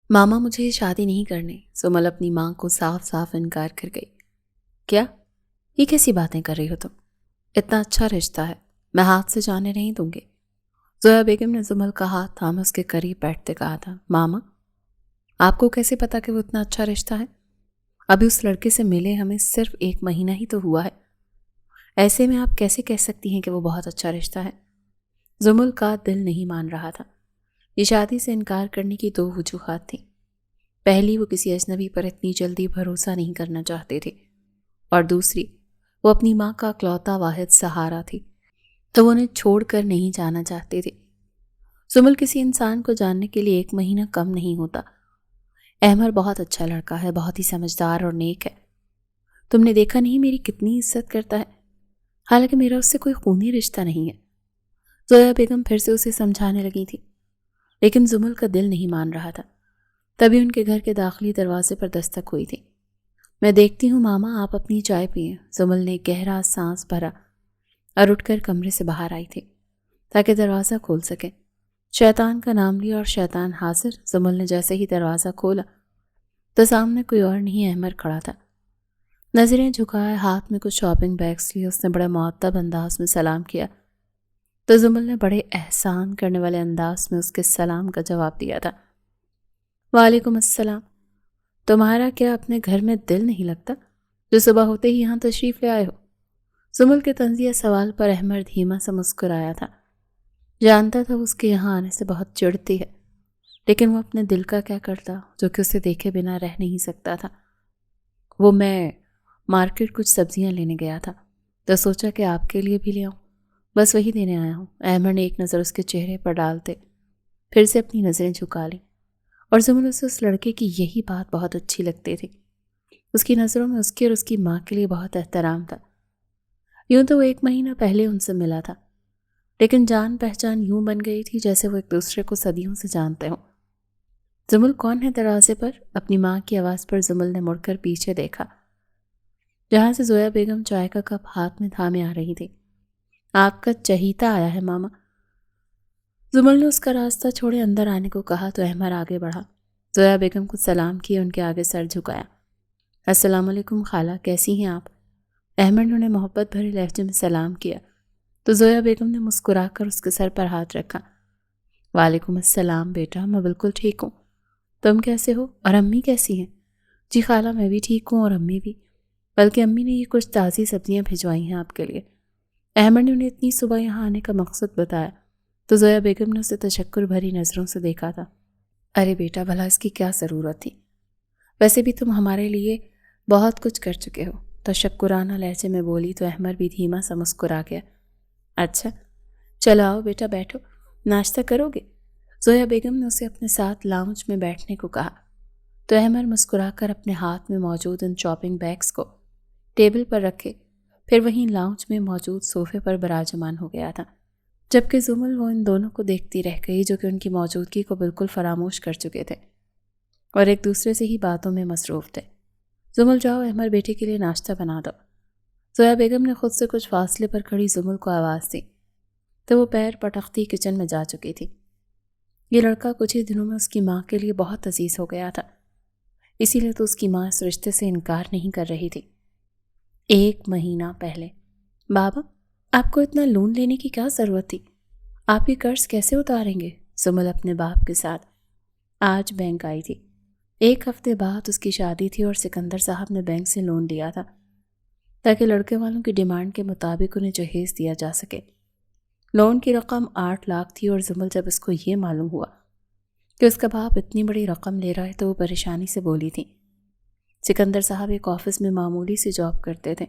ماما مجھے یہ شادی نہیں کرنی، سمل اپنی ماں کو صاف صاف انکار کر گئی۔ کیا؟ یہ کیسی باتیں کر رہی ہو تم؟ اتنا اچھا رشتہ ہے، میں ہاتھ سے جانے نہیں دوں گی۔ زویا بیگم نے سمل کا ہاتھ تھام اس کے قریب بیٹھتے کہا تھا، ماما آپ کو کیسے پتا کہ وہ اتنا اچھا رشتہ ہے؟ ابھی اس لڑکے سے ملے ہمیں صرف 1 مہینہ ہی تو ہوا ہے، ایسے میں آپ کیسے کہہ سکتی ہیں کہ وہ بہت اچھا رشتہ ہے؟ زمل کا دل نہیں مان رہا تھا۔ یہ شادی سے انکار کرنے کی 2 وجوہات تھیں۔ پہلی، وہ کسی اجنبی پر اتنی جلدی بھروسہ نہیں کرنا چاہتے تھے، اور دوسری، وہ اپنی ماں کا اکلوتا واحد سہارا تھی تو وہ انہیں چھوڑ کر نہیں جانا چاہتے تھے۔ زمل کسی انسان کو جاننے کے لیے 1 مہینہ کم نہیں ہوتا۔ احمر بہت اچھا لڑکا ہے، بہت ہی سمجھدار اور نیک ہے۔ تم نے دیکھا نہیں میری کتنی عزت کرتا ہے، حالانکہ میرا اس سے کوئی خونی رشتہ نہیں ہے۔ زویا بیگم پھر سے اسے سمجھانے لگی تھی، لیکن زمل کا دل نہیں مان رہا تھا۔ تبھی ان کے گھر کے داخلی دروازے پر دستک ہوئی تھی۔ میں دیکھتی ہوں ماما، آپ اپنی چائے پئیں۔ زمل نے گہرا سانس بھرا اور اٹھ کر کمرے سے باہر آئی تھی تاکہ دروازہ کھول سکے۔ شیطان کا نام لیا اور شیطان حاضر۔ زمل نے جیسے ہی دروازہ کھولا تو سامنے کوئی اور نہیں احمر کھڑا تھا۔ نظریں جھکائے، ہاتھ میں کچھ شاپنگ بیگز لیے اس نے بڑے مؤدب انداز میں سلام کیا تو زمل نے بڑے احسان کرنے والے انداز میں اس کے سلام کا جواب دیا تھا، وعلیکم السلام۔ تمہارا کیا اپنے گھر میں دل نہیں لگتا جو صبح ہوتے ہی یہاں تشریف لے آئے ہو؟ زمل کے طنزیہ سوال پر احمر دھیما سا مسکرایا تھا۔ جانتا تھا اس کے یہاں آنے سے بہت چڑھتی ہے، لیکن وہ اپنے دل کا کیا کرتا جو کہ اسے دیکھے بنا رہ نہیں سکتا تھا۔ میں مارکیٹ کچھ سبزیاں لینے گیا تھا تو سوچا کہ آپ کے لیے بھی لے آؤں، بس وہی دینے آیا ہوں۔ احمر نے ایک نظر اس کے چہرے پر ڈالتے پھر سے اپنی نظریں جھکا لیں، اور زمل سے اس لڑکے کی یہی بات بہت اچھی لگتی تھی۔ اس کی نظروں میں اس کی اور اس کی ماں کے لیے بہت احترام تھا۔ یوں تو وہ 1 مہینہ پہلے ان سے ملا تھا، لیکن جان پہچان یوں بن گئی تھی جیسے وہ ایک دوسرے کو صدیوں سے جانتے ہوں۔ زمل کون ہے دروازے پر؟ اپنی ماں کی آواز پر زمل نے مڑ کر پیچھے دیکھا، جہاں سے زویا بیگم چائے کا کپ ہاتھ میں تھامے آ رہی تھی۔ آپ کا چہیتا آیا ہے ماما۔ زمل نے اس کا راستہ چھوڑے اندر آنے کو کہا تو احمر آگے بڑھا۔ زویا بیگم کو سلام کیے ان کے آگے سر جھکایا۔ السلام علیکم خالہ، کیسی ہیں آپ؟ احمر نے انہیں محبت بھرے لہجے میں سلام کیا تو زویا بیگم نے مسکرا کر اس کے سر پر ہاتھ رکھا۔ وعلیکم السلام بیٹا، میں بالکل ٹھیک ہوں، تم کیسے ہو اور امی کیسی ہیں؟ جی خالہ، میں بھی ٹھیک ہوں اور امی بھی، بلکہ امی نے یہ کچھ تازی سبزیاں بھجوائی ہیں آپ کے لیے۔ احمد نے انہیں اتنی صبح یہاں آنے کا مقصد بتایا تو زویا بیگم نے اسے تشکر بھری نظروں سے دیکھا تھا۔ ارے بیٹا، بھلا اس کی کیا ضرورت تھی؟ ویسے بھی تم ہمارے لیے بہت کچھ کر چکے ہو، تشکرانہ لہجے میں بولی تو احمد بھی دھیما سا مسکرا گیا۔ اچھا چلو آؤ بیٹا بیٹھو، ناشتہ کرو گے؟ زویا بیگم نے اسے اپنے ساتھ لاؤنج میں بیٹھنے کو کہا تو احمد مسکرا کر اپنے ہاتھ میں موجود ان شاپنگ بیگز کو ٹیبل پر رکھے پھر وہیں لاؤنج میں موجود صوفے پر براجمان ہو گیا تھا، جبکہ زمل وہ ان دونوں کو دیکھتی رہ گئی جو کہ ان کی موجودگی کو بالکل فراموش کر چکے تھے اور ایک دوسرے سے ہی باتوں میں مصروف تھے۔ زمل جاؤ، احمد بیٹے کے لیے ناشتہ بنا دو۔ زویا بیگم نے خود سے کچھ فاصلے پر کھڑی زمل کو آواز دی تو وہ پیر پٹکتی کچن میں جا چکی تھی۔ یہ لڑکا کچھ ہی دنوں میں اس کی ماں کے لیے بہت عزیز ہو گیا تھا، اسی لیے تو اس کی ماں اس رشتے سے انکار نہیں کر رہی تھی۔ 1 مہینہ پہلے۔ بابا، آپ کو اتنا لون لینے کی کیا ضرورت تھی؟ آپ یہ قرض کیسے اتاریں گے؟ زمل اپنے باپ کے ساتھ آج بینک آئی تھی۔ 1 ہفتے بعد اس کی شادی تھی اور سکندر صاحب نے بینک سے لون لیا تھا تاکہ لڑکے والوں کی ڈیمانڈ کے مطابق انہیں جہیز دیا جا سکے۔ لون کی رقم 8 لاکھ تھی اور زمل جب اس کو یہ معلوم ہوا کہ اس کا باپ اتنی بڑی رقم لے رہا ہے تو وہ پریشانی سے بولی تھی۔ سکندر صاحب ایک آفس میں معمولی سی جاب کرتے تھے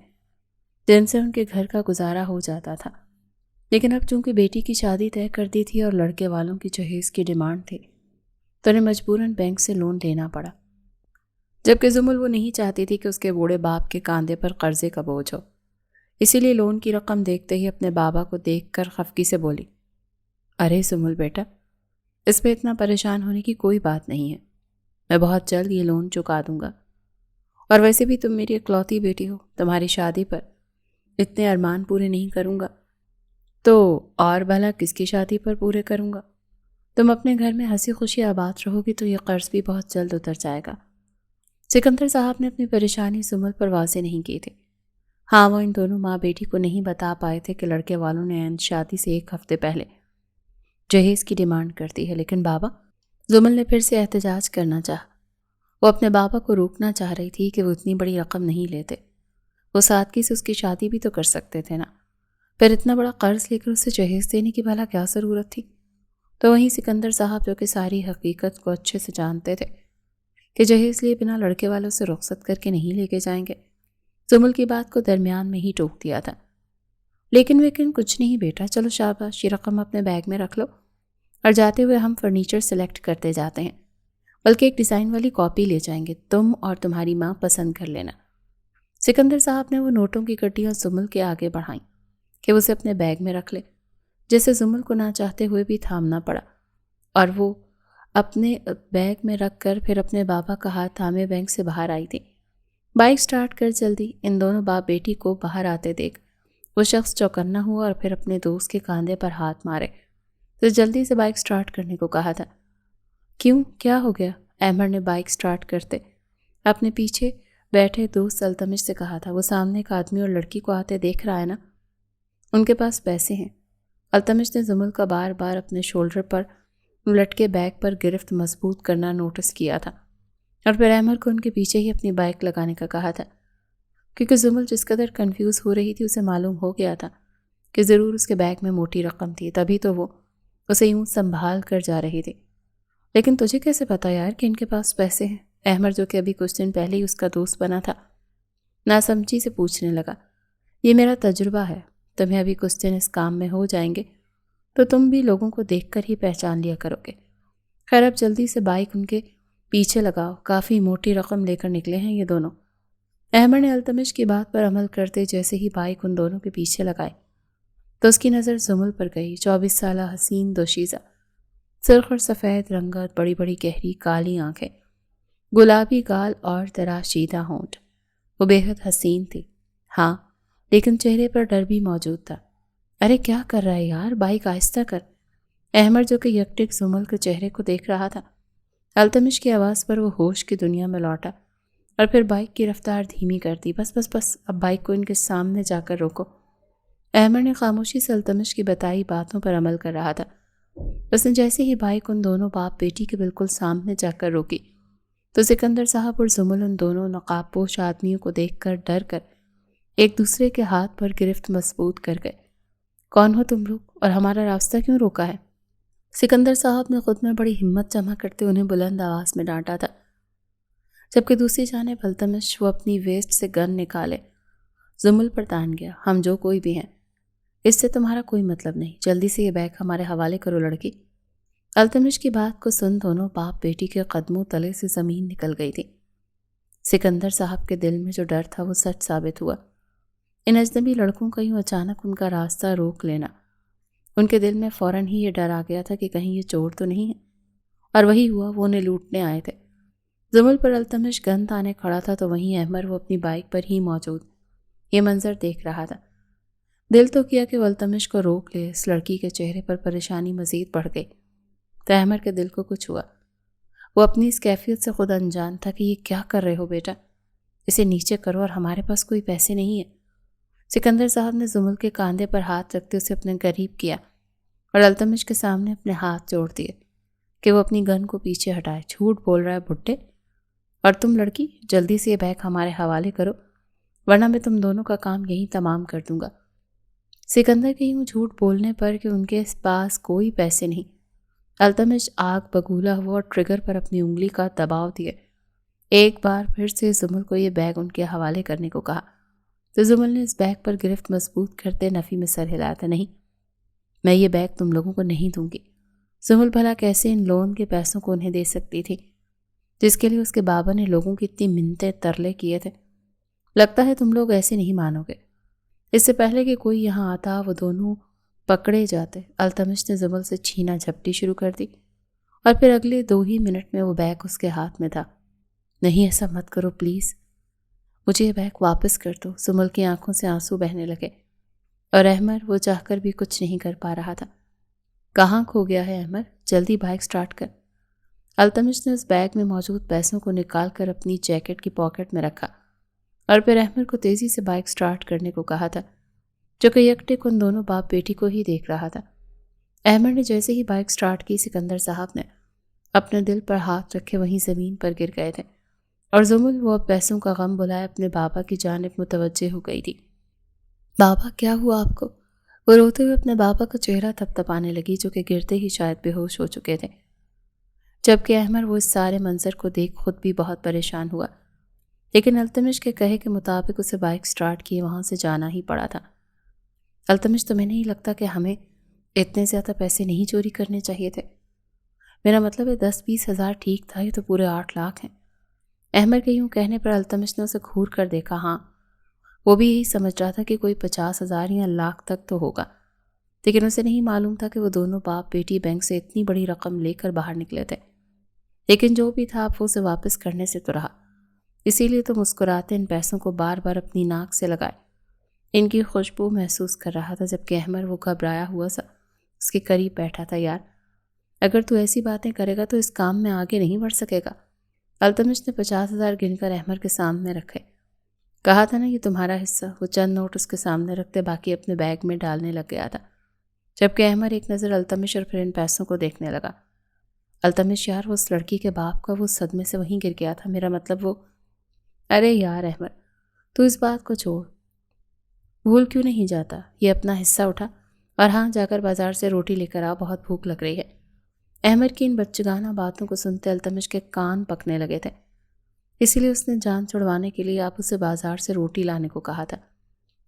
جن سے ان کے گھر کا گزارا ہو جاتا تھا، لیکن اب چونکہ بیٹی کی شادی طے کر دی تھی اور لڑکے والوں کی جہیز کی ڈیمانڈ تھی تو انہیں مجبوراً بینک سے لون لینا پڑا، جبکہ زمل وہ نہیں چاہتی تھی کہ اس کے بوڑھے باپ کے کاندھے پر قرضے کا بوجھ ہو۔ اسی لیے لون کی رقم دیکھتے ہی اپنے بابا کو دیکھ کر خفگی سے بولی، ارے زمل بیٹا، اس پہ اتنا پریشان ہونے کی کوئی بات نہیں ہے، میں بہت جلد یہ لون چکا دوں گا، اور ویسے بھی تم میری اکلوتی بیٹی ہو، تمہاری شادی پر اتنے ارمان پورے نہیں کروں گا تو اور بھلا کس کی شادی پر پورے کروں گا؟ تم اپنے گھر میں ہنسی خوشی آباد رہو گی تو یہ قرض بھی بہت جلد اتر جائے گا۔ سکندر صاحب نے اپنی پریشانی زمل پر واضح نہیں کی تھی۔ ہاں، وہ ان دونوں ماں بیٹی کو نہیں بتا پائے تھے کہ لڑکے والوں نے عین شادی سے 1 ہفتے پہلے جہیز کی ڈیمانڈ کر دی ہے، لیکن بابا، زمل نے پھر سے احتجاج کرنا چاہا۔ وہ اپنے بابا کو روکنا چاہ رہی تھی کہ وہ اتنی بڑی رقم نہیں لیتے، وہ سادگی سے اس کی شادی بھی تو کر سکتے تھے نا، پھر اتنا بڑا قرض لے کر اسے جہیز دینے کی بھلا کیا ضرورت تھی؟ تو وہیں سکندر صاحب جو کہ ساری حقیقت کو اچھے سے جانتے تھے کہ جہیز لیے بنا لڑکے والوں سے رخصت کر کے نہیں لے کے جائیں گے، زمل کی بات کو درمیان میں ہی ٹوک دیا تھا۔ لیکن کچھ نہیں بیٹا، چلو شاباش، یہ رقم اپنے بیگ میں رکھ لو اور جاتے ہوئے ہم فرنیچر سلیکٹ کرتے جاتے ہیں، بلکہ ایک ڈیزائن والی کاپی لے جائیں گے، تم اور تمہاری ماں پسند کر لینا۔ سکندر صاحب نے وہ نوٹوں کی کٹیاں زمل کے آگے بڑھائیں کہ وہ اسے اپنے بیگ میں رکھ لے، جسے زمل کو نہ چاہتے ہوئے بھی تھامنا پڑا، اور وہ اپنے بیگ میں رکھ کر پھر اپنے بابا کا ہاتھ تھامے بینک سے باہر آئی تھی۔ بائک سٹارٹ کر جلدی ان دونوں باپ بیٹی کو باہر آتے دیکھ وہ شخص چوکنا ہوا اور پھر اپنے دوست کے کاندھے پر ہاتھ مارے تو جلدی سے بائک سٹارٹ کرنے کو کہا تھا۔ کیوں، کیا ہو گیا؟ احمد نے بائک سٹارٹ کرتے اپنے پیچھے بیٹھے دوست التمش سے کہا تھا۔ وہ سامنے ایک آدمی اور لڑکی کو آتے دیکھ رہا ہے نا، ان کے پاس پیسے ہیں۔ التمش نے زمل کا بار بار اپنے شولڈر پر لٹکے بیگ پر گرفت مضبوط کرنا نوٹس کیا تھا، اور پھر احمد کو ان کے پیچھے ہی اپنی بائک لگانے کا کہا تھا، کیونکہ زمل جس قدر کنفیوز ہو رہی تھی اسے معلوم ہو گیا تھا کہ ضرور اس کے بیگ میں موٹی رقم تھی، تبھی تو وہ اسے یوں سنبھال کر جا رہی تھی۔ لیکن تجھے کیسے پتا یار کہ ان کے پاس پیسے ہیں؟ احمد جو کہ ابھی کچھ دن پہلے ہی اس کا دوست بنا تھا ناسمجھی سے پوچھنے لگا۔ یہ میرا تجربہ ہے، تمہیں ابھی کچھ دن اس کام میں ہو جائیں گے تو تم بھی لوگوں کو دیکھ کر ہی پہچان لیا کرو گے۔ خیر اب جلدی سے بائک ان کے پیچھے لگاؤ، کافی موٹی رقم لے کر نکلے ہیں یہ دونوں۔ احمد نے التمش کی بات پر عمل کرتے جیسے ہی بائک ان دونوں کے پیچھے لگائے تو اس کی نظر زمل پر گئی۔ 24 سالہ حسین دوشیزہ، سرخ اور سفید رنگت، بڑی بڑی گہری کالی آنکھیں، گلابی گال اور تراشیدہ ہونٹ، وہ بے حد حسین تھی۔ ہاں، لیکن چہرے پر ڈر بھی موجود تھا۔ ارے کیا کر رہا ہے یار، بائک آہستہ کر۔ احمد جو کہ یکٹک زمل کے چہرے کو دیکھ رہا تھا، التمش کی آواز پر وہ ہوش کی دنیا میں لوٹا اور پھر بائک کی رفتار دھیمی کر دی۔ بس بس بس، اب بائک کو ان کے سامنے جا کر روکو۔ احمد نے خاموشی سے التمش کی بتائی باتوں پر عمل کر رہا تھا۔ اس نے جیسے ہی بائک ان دونوں باپ بیٹی کے بالکل سامنے جا کر روکی تو سکندر صاحب اور زمل ان دونوں نقاب پوش آدمیوں کو دیکھ کر ڈر کر ایک دوسرے کے ہاتھ پر گرفت مضبوط کر گئے۔ کون ہو تم لوگ اور ہمارا راستہ کیوں روکا ہے؟ سکندر صاحب نے خود میں بڑی ہمت جمع کرتے انہیں بلند آواز میں ڈانٹا تھا، جبکہ دوسری جانب التمش وہ اپنی ویسٹ سے گن نکالے زمل پر تان گیا۔ ہم جو کوئی بھی ہیں، اس سے تمہارا کوئی مطلب نہیں، جلدی سے یہ بیگ ہمارے حوالے کرو لڑکی۔ التمش کی بات کو سن دونوں باپ بیٹی کے قدموں تلے سے زمین نکل گئی تھی۔ سکندر صاحب کے دل میں جو ڈر تھا وہ سچ ثابت ہوا۔ ان اجنبی لڑکوں کا یوں اچانک ان کا راستہ روک لینا، ان کے دل میں فوراً ہی یہ ڈر آ گیا تھا کہ کہیں یہ چور تو نہیں ہے، اور وہی ہوا، وہ انہیں لوٹنے آئے تھے۔ زمل پر التمش گن تانے کھڑا تھا تو وہیں احمد وہ اپنی بائک پر ہی موجود یہ منظر دیکھ رہا تھا۔ دل تو کیا کہ وہ التمش کو روک لے، اس لڑکی کے چہرے پر پریشانی مزید بڑھ گئی تو احمد کے دل کو کچھ ہوا۔ وہ اپنی اس کیفیت سے خود انجان تھا کہ یہ کیا کر رہے ہو بیٹا، اسے نیچے کرو، اور ہمارے پاس کوئی پیسے نہیں ہیں۔ سکندر صاحب نے زمل کے کاندھے پر ہاتھ رکھتے اسے اپنے قریب کیا اور التمش کے سامنے اپنے ہاتھ جوڑ دیے کہ وہ اپنی گن کو پیچھے ہٹائے۔ جھوٹ بول رہا ہے بھٹے، اور تم لڑکی جلدی سے یہ بیگ ہمارے حوالے کرو ورنہ میں تم دونوں کا کام یہیں تمام کر دوں گا۔ سکندر کے یوں جھوٹ بولنے پر کہ ان کے پاس کوئی پیسے نہیں، التمش آگ بگولا ہوا اور ٹریگر پر اپنی انگلی کا دباؤ دیے ایک بار پھر سے زمل کو یہ بیگ ان کے حوالے کرنے کو کہا تو زمل نے اس بیگ پر گرفت مضبوط کرتے نفی میں سر ہلایا تھا۔ نہیں، میں یہ بیگ تم لوگوں کو نہیں دوں گی۔ زمل بھلا کیسے ان لون کے پیسوں کو انہیں دے سکتی تھی جس کے لیے اس کے بابا نے لوگوں کی اتنی منتیں ترلے کیے تھے؟ لگتا ہے تم لوگ ایسے نہیں مانو گے۔ اس سے پہلے کہ کوئی یہاں آتا وہ دونوں پکڑے جاتے۔ التمش نے زمل سے چھینا جھپٹی شروع کر دی اور پھر اگلے 2 ہی منٹ میں وہ بیگ اس کے ہاتھ میں تھا۔ نہیں، ایسا مت کرو پلیز، مجھے یہ بیگ واپس کر دو۔ زمل کی آنکھوں سے آنسو بہنے لگے اور احمد وہ چاہ کر بھی کچھ نہیں کر پا رہا تھا۔ کہاں کھو گیا ہے احمد؟ جلدی بائک سٹارٹ کر۔ التمش نے اس بیگ میں موجود پیسوں کو نکال کر اپنی جیکٹ کی پاکٹ میں رکھا اور پھر احمد کو تیزی سے بائک سٹارٹ کرنے کو کہا تھا، جو کہ یکٹک ان دونوں باپ بیٹی کو ہی دیکھ رہا تھا۔ احمد نے جیسے ہی بائک سٹارٹ کی، سکندر صاحب نے اپنے دل پر ہاتھ رکھے وہیں زمین پر گر گئے تھے اور زمل وہ اب پیسوں کا غم بلائے اپنے بابا کی جانب متوجہ ہو گئی تھی۔ بابا کیا ہوا آپ کو؟ وہ روتے ہوئے اپنے بابا کا چہرہ تھپتھپانے لگی، جو کہ گرتے ہی شاید بے ہوش ہو چکے تھے، جبکہ احمد وہ اس سارے منظر کو دیکھ خود بھی بہت پریشان ہوا، لیکن التمش کے کہے کے مطابق اسے بائک سٹارٹ کیے وہاں سے جانا ہی پڑا تھا۔ التمش تمہیں نہیں لگتا کہ ہمیں اتنے زیادہ پیسے نہیں چوری کرنے چاہیے تھے؟ میرا مطلب ہے 10-20 ہزار ٹھیک تھا، یہ تو پورے 8 لاکھ ہیں۔ احمد کے یوں کہنے پر التمش نے اسے گھور کر دیکھا۔ ہاں، وہ بھی یہی سمجھ رہا تھا کہ کوئی 50,000 یا لاکھ تک تو ہوگا، لیکن اسے نہیں معلوم تھا کہ وہ دونوں باپ بیٹی بینک سے اتنی بڑی رقم لے کر باہر نکلے تھے۔ لیکن جو بھی تھا اب وہ اسے واپس کرنے سے تو رہا، اسی لیے تو مسکراتے ان پیسوں کو بار بار اپنی ناک سے لگائے ان کی خوشبو محسوس کر رہا تھا، جبکہ احمد وہ گھبرایا ہوا سا اس کے قریب بیٹھا تھا۔ یار اگر تو ایسی باتیں کرے گا تو اس کام میں آگے نہیں بڑھ سکے گا۔ التمش نے 50,000 گن کر احمد کے سامنے رکھے۔ کہا تھا نا یہ تمہارا حصہ۔ وہ چند نوٹ اس کے سامنے رکھتے باقی اپنے بیگ میں ڈالنے لگ گیا تھا، جبکہ احمد ایک نظر التمش اور پھر ان پیسوں کو دیکھنے لگا۔ التمش یار وہ اس لڑکی کے باپ کا وہ صدمے سے وہیں گر گیا تھا، میرا مطلب وہ… ارے یار احمد تو اس بات کو چھوڑ، بھول کیوں نہیں جاتا؟ یہ اپنا حصہ اٹھا اور ہاں جا کر بازار سے روٹی لے کر آ، بہت بھوک لگ رہی ہے۔ احمد کی ان بچگانہ باتوں کو سنتے التمش کے کان پکنے لگے تھے، اسی لیے اس نے جان چھڑوانے کے لیے آپ اسے بازار سے روٹی لانے کو کہا تھا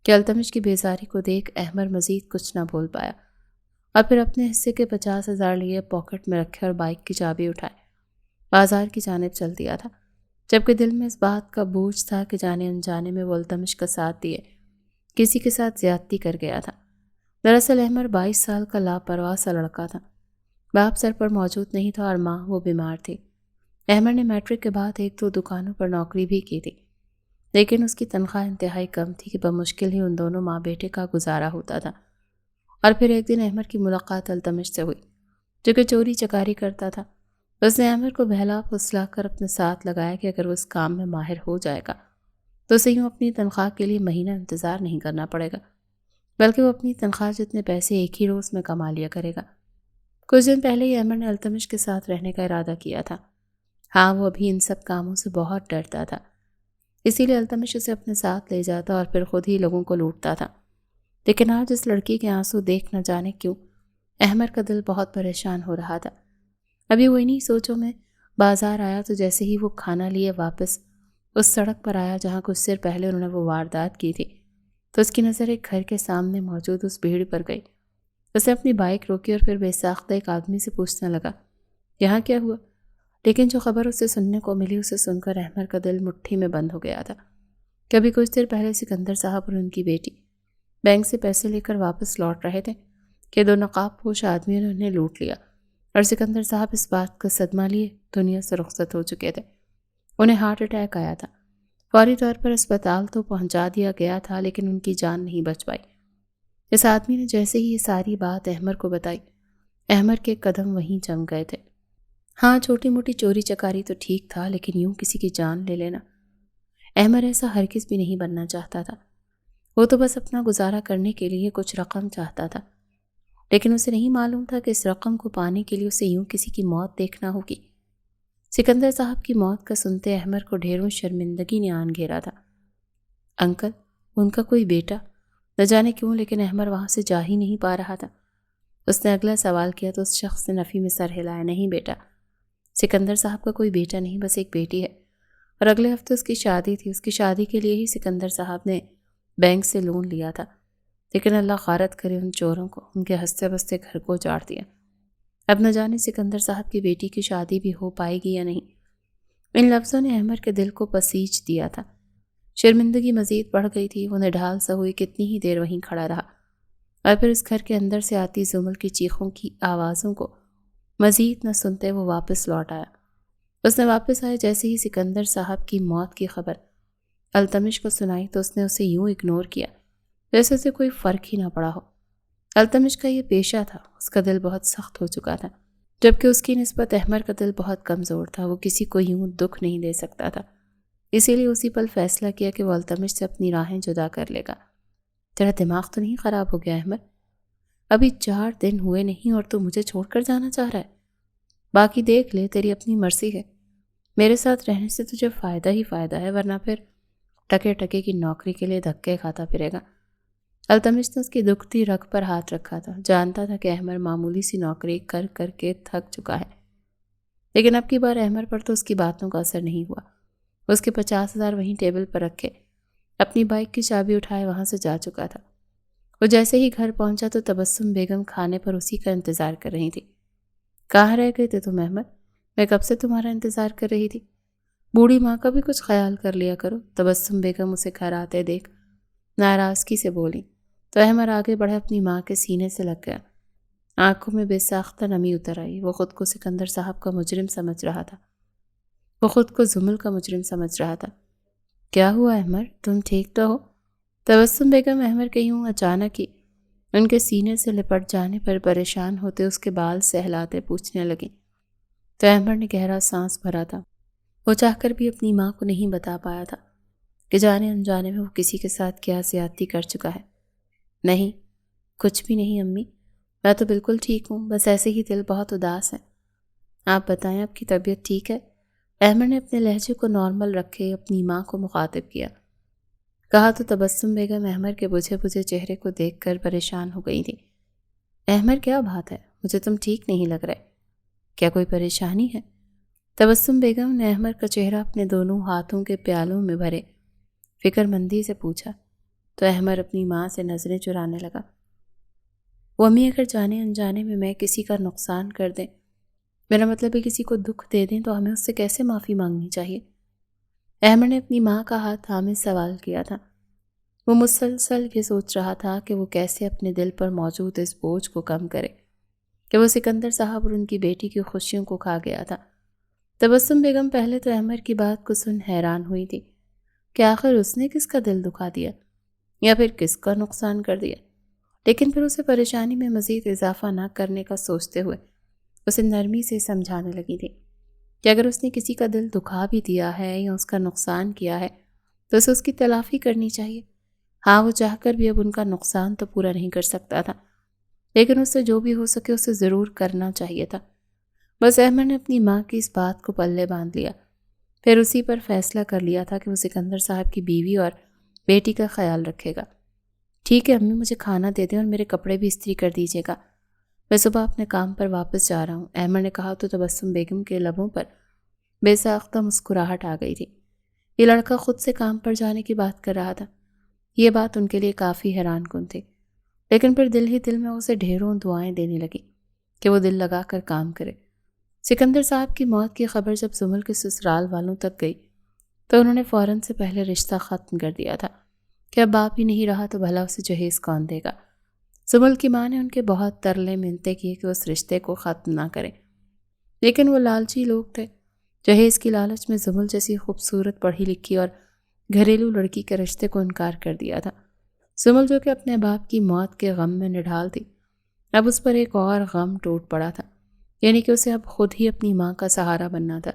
کہ التمش کی بیزاری کو دیکھ احمد مزید کچھ نہ بول پایا اور پھر اپنے حصے کے 50,000 لیے پاکٹ میں رکھے اور بائک کی چابی اٹھائے بازار کی جانب چل دیا تھا، جبکہ دل میں اس بات کا بوجھ تھا کہ جانے انجانے میں وہ التمش کا ساتھ دیے کسی کے ساتھ زیادتی کر گیا تھا۔ دراصل احمد 22 سال کا لاپرواہ سا لڑکا تھا، باپ سر پر موجود نہیں تھا اور ماں وہ بیمار تھی۔ احمد نے میٹرک کے بعد 1-2 دکانوں پر نوکری بھی کی تھی، لیکن اس کی تنخواہ انتہائی کم تھی کہ بمشکل ہی ان دونوں ماں بیٹے کا گزارا ہوتا تھا۔ اور پھر ایک دن احمد کی ملاقات التمش سے ہوئی، جو کہ چوری چکاری کرتا تھا۔ اس نے احمد کو بہلا پھسلا کر اپنے ساتھ لگایا کہ اگر وہ اس کام میں ماہر ہو جائے گا تو اسے یوں اپنی تنخواہ کے لیے مہینہ انتظار نہیں کرنا پڑے گا، بلکہ وہ اپنی تنخواہ جتنے پیسے ایک ہی روز میں کما لیا کرے گا۔ کچھ دن پہلے ہی احمد نے التمش کے ساتھ رہنے کا ارادہ کیا تھا۔ ہاں وہ ابھی ان سب کاموں سے بہت ڈرتا تھا، اسی لیے التمش اسے اپنے ساتھ لے جاتا اور پھر خود ہی لوگوں کو لوٹتا تھا۔ لیکن آج اس لڑکی کے آنسو دیکھ نہ جانے کیوں احمد کا دل بہت پریشان ہو رہا تھا۔ ابھی وہ انہی سوچوں میں بازار آیا تو جیسے ہی وہ کھانا لیے واپس اس سڑک پر آیا جہاں کچھ دیر پہلے انہوں نے وہ واردات کی تھی، تو اس کی نظر ایک گھر کے سامنے موجود اس بھیڑ پر گئی۔ اس نے اپنی بائک روکی اور پھر بے ساختہ ایک آدمی سے پوچھنے لگا، یہاں کیا ہوا؟ لیکن جو خبر اسے سننے کو ملی اسے سن کر احمد کا دل مٹھی میں بند ہو گیا تھا۔ کبھی کچھ دیر پہلے سکندر صاحب اور ان کی بیٹی بینک سے پیسے لے کر واپس لوٹ رہے تھے کہ 2 نقاب پوش آدمیوں نے انہیں لوٹ لیا اور سکندر صاحب اس بات کا صدمہ لیے دنیا سے رخصت ہو چکے تھے۔ انہیں ہارٹ اٹیک آیا تھا، فوری طور پر اسپتال تو پہنچا دیا گیا تھا لیکن ان کی جان نہیں بچ پائی۔ اس آدمی نے جیسے ہی یہ ساری بات احمد کو بتائی، احمد کے قدم وہیں جم گئے تھے۔ ہاں چھوٹی موٹی چوری چکاری تو ٹھیک تھا، لیکن یوں کسی کی جان لے لینا، احمد ایسا ہرگز بھی نہیں بننا چاہتا تھا۔ وہ تو بس اپنا گزارا کرنے کے لیے کچھ رقم چاہتا تھا، لیکن اسے نہیں معلوم تھا کہ اس رقم کو پانے کے لیے اسے یوں کسی کی موت دیکھنا ہوگی۔ سکندر صاحب کی موت کا سنتے احمد کو ڈھیروں شرمندگی نے آن گھیرا تھا۔ انکل، ان کا کوئی بیٹا؟ نہ جانے کیوں لیکن احمد وہاں سے جا ہی نہیں پا رہا تھا۔ اس نے اگلا سوال کیا تو اس شخص نے نفی میں سر ہلایا، نہیں بیٹا، سکندر صاحب کا کوئی بیٹا نہیں، بس ایک بیٹی ہے، اور اگلے ہفتے اس کی شادی تھی۔ اس کی شادی کے لیے ہی سکندر صاحب نے بینک سے لون لیا تھا، لیکن اللہ غارت کرے ان چوروں کو، ان کے ہنستے بستے گھر کو اجاڑ دیا۔ اب نہ جانے سکندر صاحب کی بیٹی کی شادی بھی ہو پائے گی یا نہیں۔ ان لفظوں نے احمد کے دل کو پسیج دیا تھا۔ شرمندگی مزید بڑھ گئی تھی۔ وہ نڈھال سا ہوئی کتنی ہی دیر وہیں کھڑا رہا اور پھر اس گھر کے اندر سے آتی زمل کی چیخوں کی آوازوں کو مزید نہ سنتے وہ واپس لوٹ آیا۔ اس نے واپس آئے جیسے ہی سکندر صاحب کی موت کی خبر التمش کو سنائی تو اس نے اسے یوں اگنور کیا جیسے اسے کوئی فرق ہی نہ پڑا ہو۔ التمش کا یہ پیشہ تھا، اس کا دل بہت سخت ہو چکا تھا۔ جبکہ اس کی نسبت احمر کا دل بہت کمزور تھا، وہ کسی کو یوں دکھ نہیں دے سکتا تھا۔ اسی لیے اسی پل فیصلہ کیا کہ وہ التمش سے اپنی راہیں جدا کر لے گا۔ تیرا دماغ تو نہیں خراب ہو گیا احمر؟ ابھی 4 دن ہوئے نہیں اور تو مجھے چھوڑ کر جانا چاہ رہا ہے؟ باقی دیکھ لے، تیری اپنی مرضی ہے۔ میرے ساتھ رہنے سے تجھے فائدہ ہی فائدہ ہے، ورنہ پھر ٹکے ٹکے کی نوکری کے لیے دھکے کھاتا پھرے گا۔ التمش نے اس کی دکھتی رگ پر ہاتھ رکھا تھا، جانتا تھا کہ احمر معمولی سی نوکری کر کر کے تھک چکا ہے، لیکن اب کی بار احمر پر تو اس کی باتوں کا اثر نہیں ہوا۔ اس کے 50,000 وہیں ٹیبل پر رکھے، اپنی بائک کی چابی اٹھائے وہاں سے جا چکا تھا۔ وہ جیسے ہی گھر پہنچا تو تبسم بیگم کھانے پر اسی کا انتظار کر رہی تھی۔ کہاں رہ گئے تھے تم احمد؟ میں کب سے تمہارا انتظار کر رہی تھی۔ بوڑھی ماں کا بھی کچھ خیال کر لیا کرو۔ تبسم بیگم اسے گھر آتے دیکھ ناراضگی سے بولی تو احمد آگے بڑھے اپنی ماں کے سینے سے لگ گیا۔ آنکھوں میں بے ساختہ نمی اتر آئی۔ وہ خود کو سکندر صاحب کا مجرم سمجھ رہا تھا، وہ خود کو زمل کا مجرم سمجھ رہا تھا۔ کیا ہوا احمد، تم ٹھیک تو ہو؟ تبسم بیگم احمد کے یوں اچانک ہی ان کے سینے سے لپٹ جانے پر پریشان ہوتے اس کے بال سہلاتے پوچھنے لگیں تو احمد نے گہرا سانس بھرا تھا۔ وہ چاہ کر بھی اپنی ماں کو نہیں بتا پایا تھا کہ جانے انجانے میں وہ کسی کے ساتھ کیا زیادتی کر چکا ہے۔ نہیں، کچھ بھی نہیں امی، میں تو بالکل ٹھیک ہوں، بس ایسے ہی دل بہت اداس ہے۔ آپ بتائیں آپ کی طبیعت ٹھیک ہے؟ احمد نے اپنے لہجے کو نارمل رکھے اپنی ماں کو مخاطب کیا۔ کہا تو تبسم بیگم احمد کے بجھے بجھے چہرے کو دیکھ کر پریشان ہو گئی تھی۔ احمد کیا بات ہے، مجھے تم ٹھیک نہیں لگ رہے، کیا کوئی پریشانی ہے؟ تبسم بیگم نے احمد کا چہرہ اپنے دونوں ہاتھوں کے پیالوں میں بھرے فکر مندی سے پوچھا تو احمد اپنی ماں سے نظریں چرانے لگا۔ وہ امی اگر جانے انجانے میں کسی کا نقصان کر دیں، میرا مطلب ہے کسی کو دکھ دے دیں، تو ہمیں اس سے کیسے معافی مانگنی چاہیے؟ احمد نے اپنی ماں کا ہاتھ تھامے سوال کیا تھا۔ وہ مسلسل یہ سوچ رہا تھا کہ وہ کیسے اپنے دل پر موجود اس بوجھ کو کم کرے کہ وہ سکندر صاحب اور ان کی بیٹی کی خوشیوں کو کھا گیا تھا۔ تبسم بیگم پہلے تو احمد کی بات کو سن حیران ہوئی تھی کہ آخر اس نے کس کا دل دکھا دیا یا پھر کس کا نقصان کر دیا، لیکن پھر اسے پریشانی میں مزید اضافہ نہ کرنے کا سوچتے ہوئے اسے نرمی سے سمجھانے لگی تھی کہ اگر اس نے کسی کا دل دکھا بھی دیا ہے یا اس کا نقصان کیا ہے تو اسے اس کی تلافی کرنی چاہیے۔ ہاں، وہ چاہ کر بھی اب ان کا نقصان تو پورا نہیں کر سکتا تھا، لیکن اس سے جو بھی ہو سکے اسے ضرور کرنا چاہیے تھا۔ بس احمد نے اپنی ماں کی اس بات کو پلے باندھ لیا، پھر اسی پر فیصلہ کر لیا تھا کہ وہ سکندر صاحب کی بیوی اور بیٹی کا خیال رکھے گا۔ ٹھیک ہے امی، مجھے کھانا دے دیں اور میرے کپڑے بھی استری کر دیجیے گا، میں صبح اپنے کام پر واپس جا رہا ہوں، احمد نے کہا تو تبسم بیگم کے لبوں پر بے ساختہ مسکراہٹ آ گئی تھی۔ یہ لڑکا خود سے کام پر جانے کی بات کر رہا تھا، یہ بات ان کے لیے کافی حیران کن تھی، لیکن پھر دل ہی دل میں اسے ڈھیروں دعائیں دینے لگی کہ وہ دل لگا کر کام کرے۔ سکندر صاحب کی موت کی خبر جب زمل کے سسرال والوں تک گئی تو انہوں نے فوراً سے پہلے رشتہ ختم کر دیا تھا کہ اب باپ ہی نہیں رہا تو بھلا اسے جہیز کون دے گا۔ زمل کی ماں نے ان کے بہت ترلے منتیں کیے کہ اس رشتے کو ختم نہ کریں، لیکن وہ لالچی لوگ تھے۔ جہیز کی لالچ میں زمل جیسی خوبصورت پڑھی لکھی اور گھریلو لڑکی کے رشتے کو انکار کر دیا تھا۔ زمل جو کہ اپنے باپ کی موت کے غم میں نڈھال تھی، اب اس پر ایک اور غم ٹوٹ پڑا تھا، یعنی کہ اسے اب خود ہی اپنی ماں کا سہارا بننا تھا۔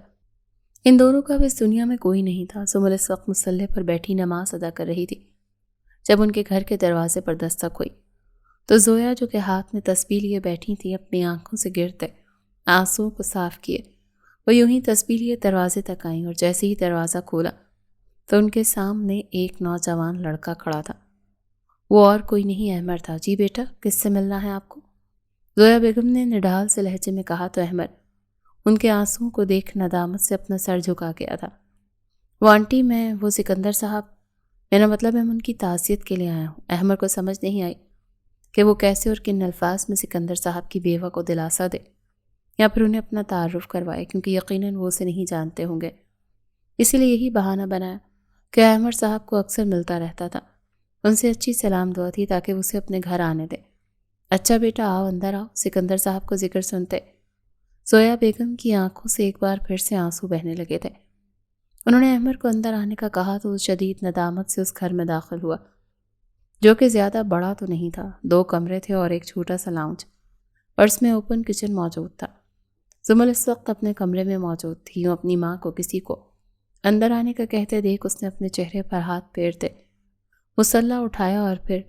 ان دونوں کا اب اس دنیا میں کوئی نہیں تھا۔ زمل اس وقت مصلے پر بیٹھی نماز ادا کر رہی تھی جب ان کے گھر کے دروازے پر دستک ہوئی تو زویا جو کہ ہاتھ میں تسبیح لیے بیٹھی تھی اپنی آنکھوں سے گرتے آنسوؤں کو صاف کیے وہ یوں ہی تسبیح لیے دروازے تک آئیں اور جیسے ہی دروازہ کھولا تو ان کے سامنے ایک نوجوان لڑکا کھڑا تھا۔ وہ اور کوئی نہیں احمد تھا۔ جی بیٹا، کس سے ملنا ہے آپ کو؟ زویا بیگم نے نڈھال سے لہجے میں کہا تو احمد ان کے آنسوؤں کو دیکھ ندامت سے اپنا سر جھکا گیا تھا۔ وہ آنٹی، وہ سکندر صاحب، میرا مطلب ہے میں ان کی تعزیت کے لیے آیا ہوں۔ احمد کو سمجھ نہیں آئی کہ وہ کیسے اور کن الفاظ میں سکندر صاحب کی بیوہ کو دلاسا دے یا پھر انہیں اپنا تعارف کروائے، کیونکہ یقیناً وہ اسے نہیں جانتے ہوں گے۔ اسی لیے یہی بہانہ بنایا کہ احمد صاحب کو اکثر ملتا رہتا تھا، ان سے اچھی سلام دعا تھی تاکہ وہ اسے اپنے گھر آنے دے۔ اچھا بیٹا، آؤ اندر آؤ، سکندر صاحب کو ذکر سنتے زویا بیگم کی آنکھوں سے ایک بار پھر سے آنسو بہنے لگے تھے۔ انہوں نے احمد کو اندر آنے کا کہا تو وہ شدید ندامت سے اس گھر میں داخل ہوا، جو کہ زیادہ بڑا تو نہیں تھا۔ 2 کمرے تھے اور ایک چھوٹا سا لاؤنج اور اس میں اوپن کچن موجود تھا۔ زمل اس وقت اپنے کمرے میں موجود تھی۔ یوں اپنی ماں کو کسی کو اندر آنے کا کہتے دیکھ اس نے اپنے چہرے پر ہاتھ پھیرتے مسلح اٹھایا اور پھر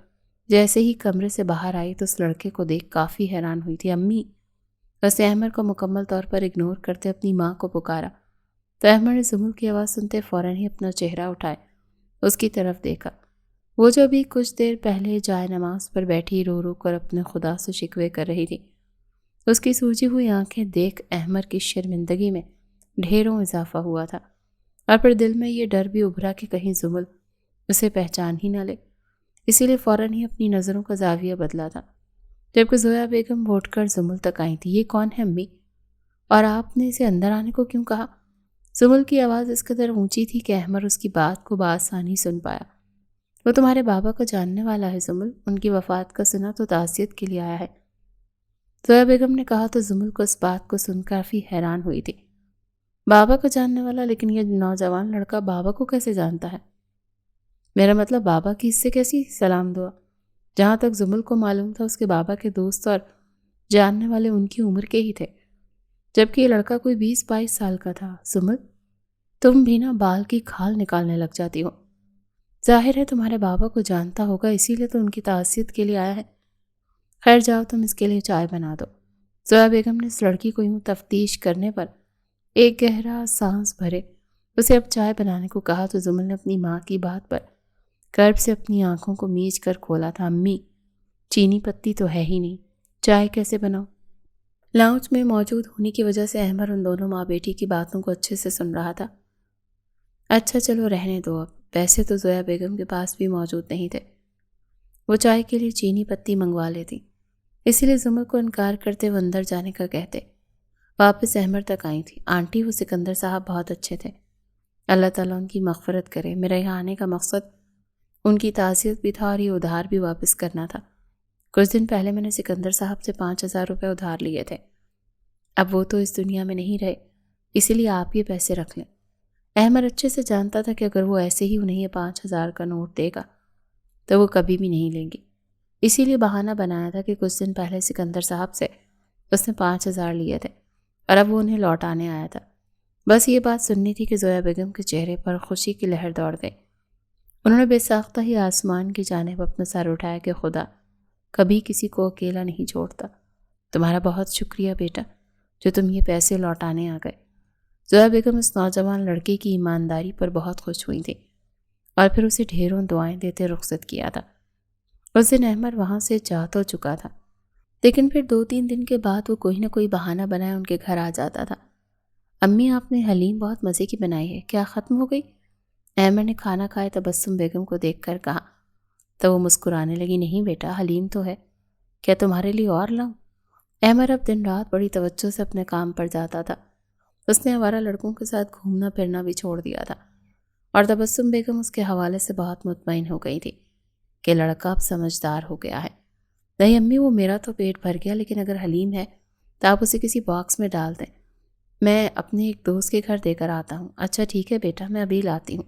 جیسے ہی کمرے سے باہر آئی تو اس لڑکے کو دیکھ کافی حیران ہوئی تھی۔ امی! بس احمد کو مکمل طور پر اگنور کرتے اپنی ماں کو پکارا تو احمد نے زمل کی آواز سنتے فوراً ہی اپنا چہرہ اٹھائے اس کی طرف دیکھا۔ وہ جو بھی کچھ دیر پہلے جائے نماز پر بیٹھی رو رو کر اپنے خدا سے شکوے کر رہی تھی، اس کی سوجی ہوئی آنکھیں دیکھ احمد کی شرمندگی میں ڈھیروں اضافہ ہوا تھا، اور پھر دل میں یہ ڈر بھی ابھرا کہ کہیں زمل اسے پہچان ہی نہ لے، اسی لیے فوراً ہی اپنی نظروں کا زاویہ بدلا تھا۔ جبکہ زویا بیگم اٹھ کر زمل تک آئی تھی۔ یہ کون ہے امی؟ اور آپ نے اسے اندر آنے کو کیوں کہا؟ زمل کی آواز اس قدر اونچی تھی کہ احمد اس کی بات کو بآسانی سن پایا۔ وہ تمہارے بابا کو جاننے والا ہے زمل، ان کی وفات کا سنا تو تعزیت کے لیے آیا ہے، زویا بیگم نے کہا تو زمل کو اس بات کو سن کافی حیران ہوئی تھی۔ بابا کو جاننے والا؟ لیکن یہ نوجوان لڑکا بابا کو کیسے جانتا ہے؟ میرا مطلب بابا کی اس سے کیسی سلام دعا؟ جہاں تک زمل کو معلوم تھا اس کے بابا کے دوست اور جاننے والے ان کی عمر کے ہی تھے، جبکہ یہ لڑکا کوئی 20-22 سال کا تھا۔ زمل، تم بھی نہ بال کی کھال نکالنے لگ جاتی ہو۔ ظاہر ہے تمہارے بابا کو جانتا ہوگا، اسی لیے تو ان کی تعزیت کے لیے آیا ہے۔ خیر جاؤ، تم اس کے لیے چائے بنا دو۔ زویا بیگم نے اس لڑکی کو یوں تفتیش کرنے پر ایک گہرا سانس بھرے اسے اب چائے بنانے کو کہا تو زمل نے اپنی ماں کی بات پر کرب سے اپنی آنکھوں کو میچ کر کھولا تھا۔ امی، چینی پتی تو ہے ہی نہیں، چائے کیسے بناؤ؟ لاؤنج میں موجود ہونے کی وجہ سے احمد ان دونوں ماں بیٹی کی باتوں کو اچھے سے سن رہا تھا۔ اچھا چلو رہنے دو اب۔ ویسے تو زویا بیگم کے پاس بھی موجود نہیں تھے، وہ چائے کے لیے چینی پتی منگوا لیتی، اسی لیے زمل کو انکار کرتے وہ اندر جانے کا کہتے واپس احمد تک آئی تھی۔ آنٹی، وہ سکندر صاحب بہت اچھے تھے، اللہ تعالیٰ ان کی مغفرت کرے۔ میرا یہاں آنے کا مقصد ان کی تعزیت بھی تھا اور یہ ادھار بھی واپس کرنا تھا۔ کچھ دن پہلے میں نے سکندر صاحب سے 5,000 روپے ادھار لیے تھے، اب وہ تو اس دنیا میں نہیں رہے، اسی لیے آپ یہ پیسے رکھ لیں۔ احمد اچھے سے جانتا تھا کہ اگر وہ ایسے ہی انہیں یہ 5,000 کا نوٹ دے گا تو وہ کبھی بھی نہیں لیں گی، اسی لیے بہانہ بنایا تھا کہ کچھ دن پہلے سکندر صاحب سے اس نے 5,000 لیے تھے اور اب وہ انہیں لوٹانے آیا تھا۔ بس یہ بات سننی تھی کہ زویا بیگم کے چہرے پر خوشی کی لہر دوڑ گئی۔ انہوں نے بے ساختہ ہی آسمان کی جانب اپنا سر اٹھایا کہ خدا کبھی کسی کو اکیلا نہیں چھوڑتا، تمہارا بہت شکریہ بیٹا جو تم یہ پیسے لوٹانے آ گئے۔ زویا بیگم اس نوجوان لڑکے کی ایمانداری پر بہت خوش ہوئی تھی اور پھر اسے ڈھیروں دعائیں دیتے رخصت کیا تھا۔ اس دن احمد وہاں سے جا تو چکا تھا، لیکن پھر 2-3 دن کے بعد وہ کوئی نہ کوئی بہانہ بنائے ان کے گھر آ جاتا تھا۔ امی، آپ نے حلیم بہت مزے کی بنائی ہے، کیا ختم ہو گئی؟ احمد نے کھانا کھائے تبسم بیگم کو دیکھ کر کہا تو وہ مسکرانے لگی۔ نہیں بیٹا، حلیم تو ہے، کیا تمہارے لیے اور لاؤں؟ احمد اب دن رات بڑی توجہ سے اپنے کام پر جاتا تھا، اس نے آوارہ لڑکوں کے ساتھ گھومنا پھرنا بھی چھوڑ دیا تھا، اور تبسم بیگم اس کے حوالے سے بہت مطمئن ہو گئی تھی کہ لڑکا اب سمجھدار ہو گیا ہے۔ نہیں امی، وہ میرا تو پیٹ بھر گیا، لیکن اگر حلیم ہے تو آپ اسے کسی باکس میں ڈال دیں، میں اپنے ایک دوست کے گھر دے کر آتا ہوں۔ اچھا ٹھیک ہے بیٹا، میں ابھی لاتی ہوں۔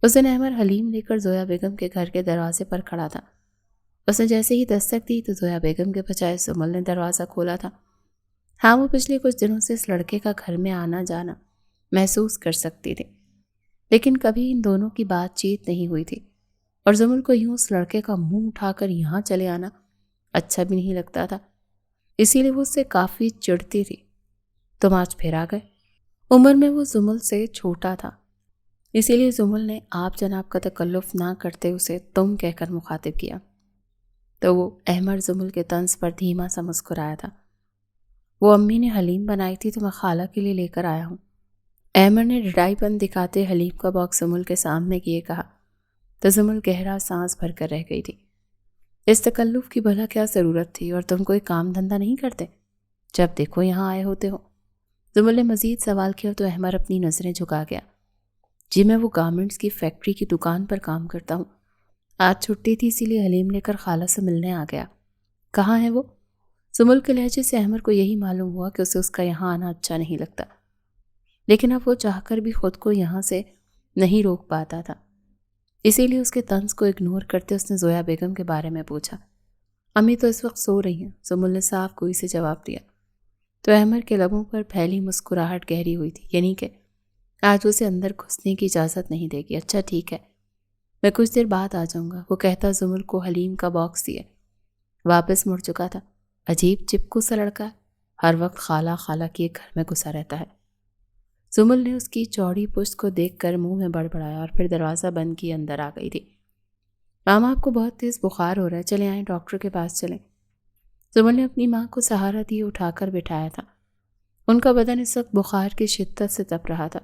اس دن احمد حلیم لے کر زویا بیگم کے گھر کے دروازے پر کھڑا تھا۔ اس نے جیسے ہی دستک دی تو زویا بیگم کے بجائے زمل نے دروازہ کھولا تھا۔ ہاں، وہ پچھلے کچھ دنوں سے اس لڑکے کا گھر میں آنا جانا محسوس کر سکتی تھی، لیکن کبھی ان دونوں کی بات چیت نہیں ہوئی تھی، اور زمل کو یوں اس لڑکے کا منہ اٹھا کر یہاں چلے آنا اچھا بھی نہیں لگتا تھا، اسی لیے وہ اس سے کافی چڑھتی تھی۔ تم آج پھر آ گئے؟ عمر میں وہ زمل سے چھوٹا تھا، اسی لیے زمل نے آپ جناب کا تکلف نہ کرتے اسے تم کہہ کر مخاطب کیا، تو وہ احمد زمل کے طنز پر دھیما سا مسکرایا تھا۔ وہ امی نے حلیم بنائی تھی تو میں خالہ کے لیے لے کر آیا ہوں۔ احمد نے ڈھڑائی پن دکھاتے حلیم کا باکس زمل کے سامنے کیے کہا تو زمل گہرا سانس بھر کر رہ گئی تھی۔ اس تکلف کی بھلا کیا ضرورت تھی، اور تم کوئی کام دھندہ نہیں کرتے؟ جب دیکھو یہاں آئے ہوتے ہو۔ زمل نے مزید سوال کیا تو احمد اپنی نظریں جھکا گیا۔ جی میں وہ گارمنٹس کی فیکٹری کی دکان پر کام کرتا ہوں، آج چھٹی تھی اسی لیے حلیم لے کر خالہ سے ملنے آ گیا۔ کہاں ہے وہ؟ زمل کے لہجے سے احمد کو یہی معلوم ہوا کہ اسے اس کا یہاں آنا اچھا نہیں لگتا، لیکن اب وہ چاہ کر بھی خود کو یہاں سے نہیں روک پاتا تھا، اسی لیے اس کے طنز کو اگنور کرتے اس نے زویا بیگم کے بارے میں پوچھا۔ امی تو اس وقت سو رہی ہیں، زمل نے صاف گوئی سے جواب دیا۔ تو احمر کے لبوں پر پھیلی مسکراہٹ گہری ہوئی تھی، یعنی کہ آج اسے اندر گھسنے کی اجازت نہیں دے گی۔ اچھا ٹھیک ہے، میں کچھ دیر بعد آ جاؤں گا، وہ کہتا زمل کو حلیم کا باکس دیے واپس مڑ چکا تھا۔ عجیب چپکو سا لڑکا ہے، ہر وقت خالہ خالہ کیے گھر میں گھسا رہتا ہے۔ زمل نے اس کی چوڑی پشت کو دیکھ کر منہ میں بڑبڑایا اور پھر دروازہ بند کیے اندر آ گئی تھی۔ ماما آپ کو بہت تیز بخار ہو رہا ہے، چلے آئیں ڈاکٹر کے پاس چلیں۔ زمل نے اپنی ماں کو سہارا دیے اٹھا کر بٹھایا تھا۔ ان کا بدن اس وقت بخار کی شدت سے تپ رہا تھا۔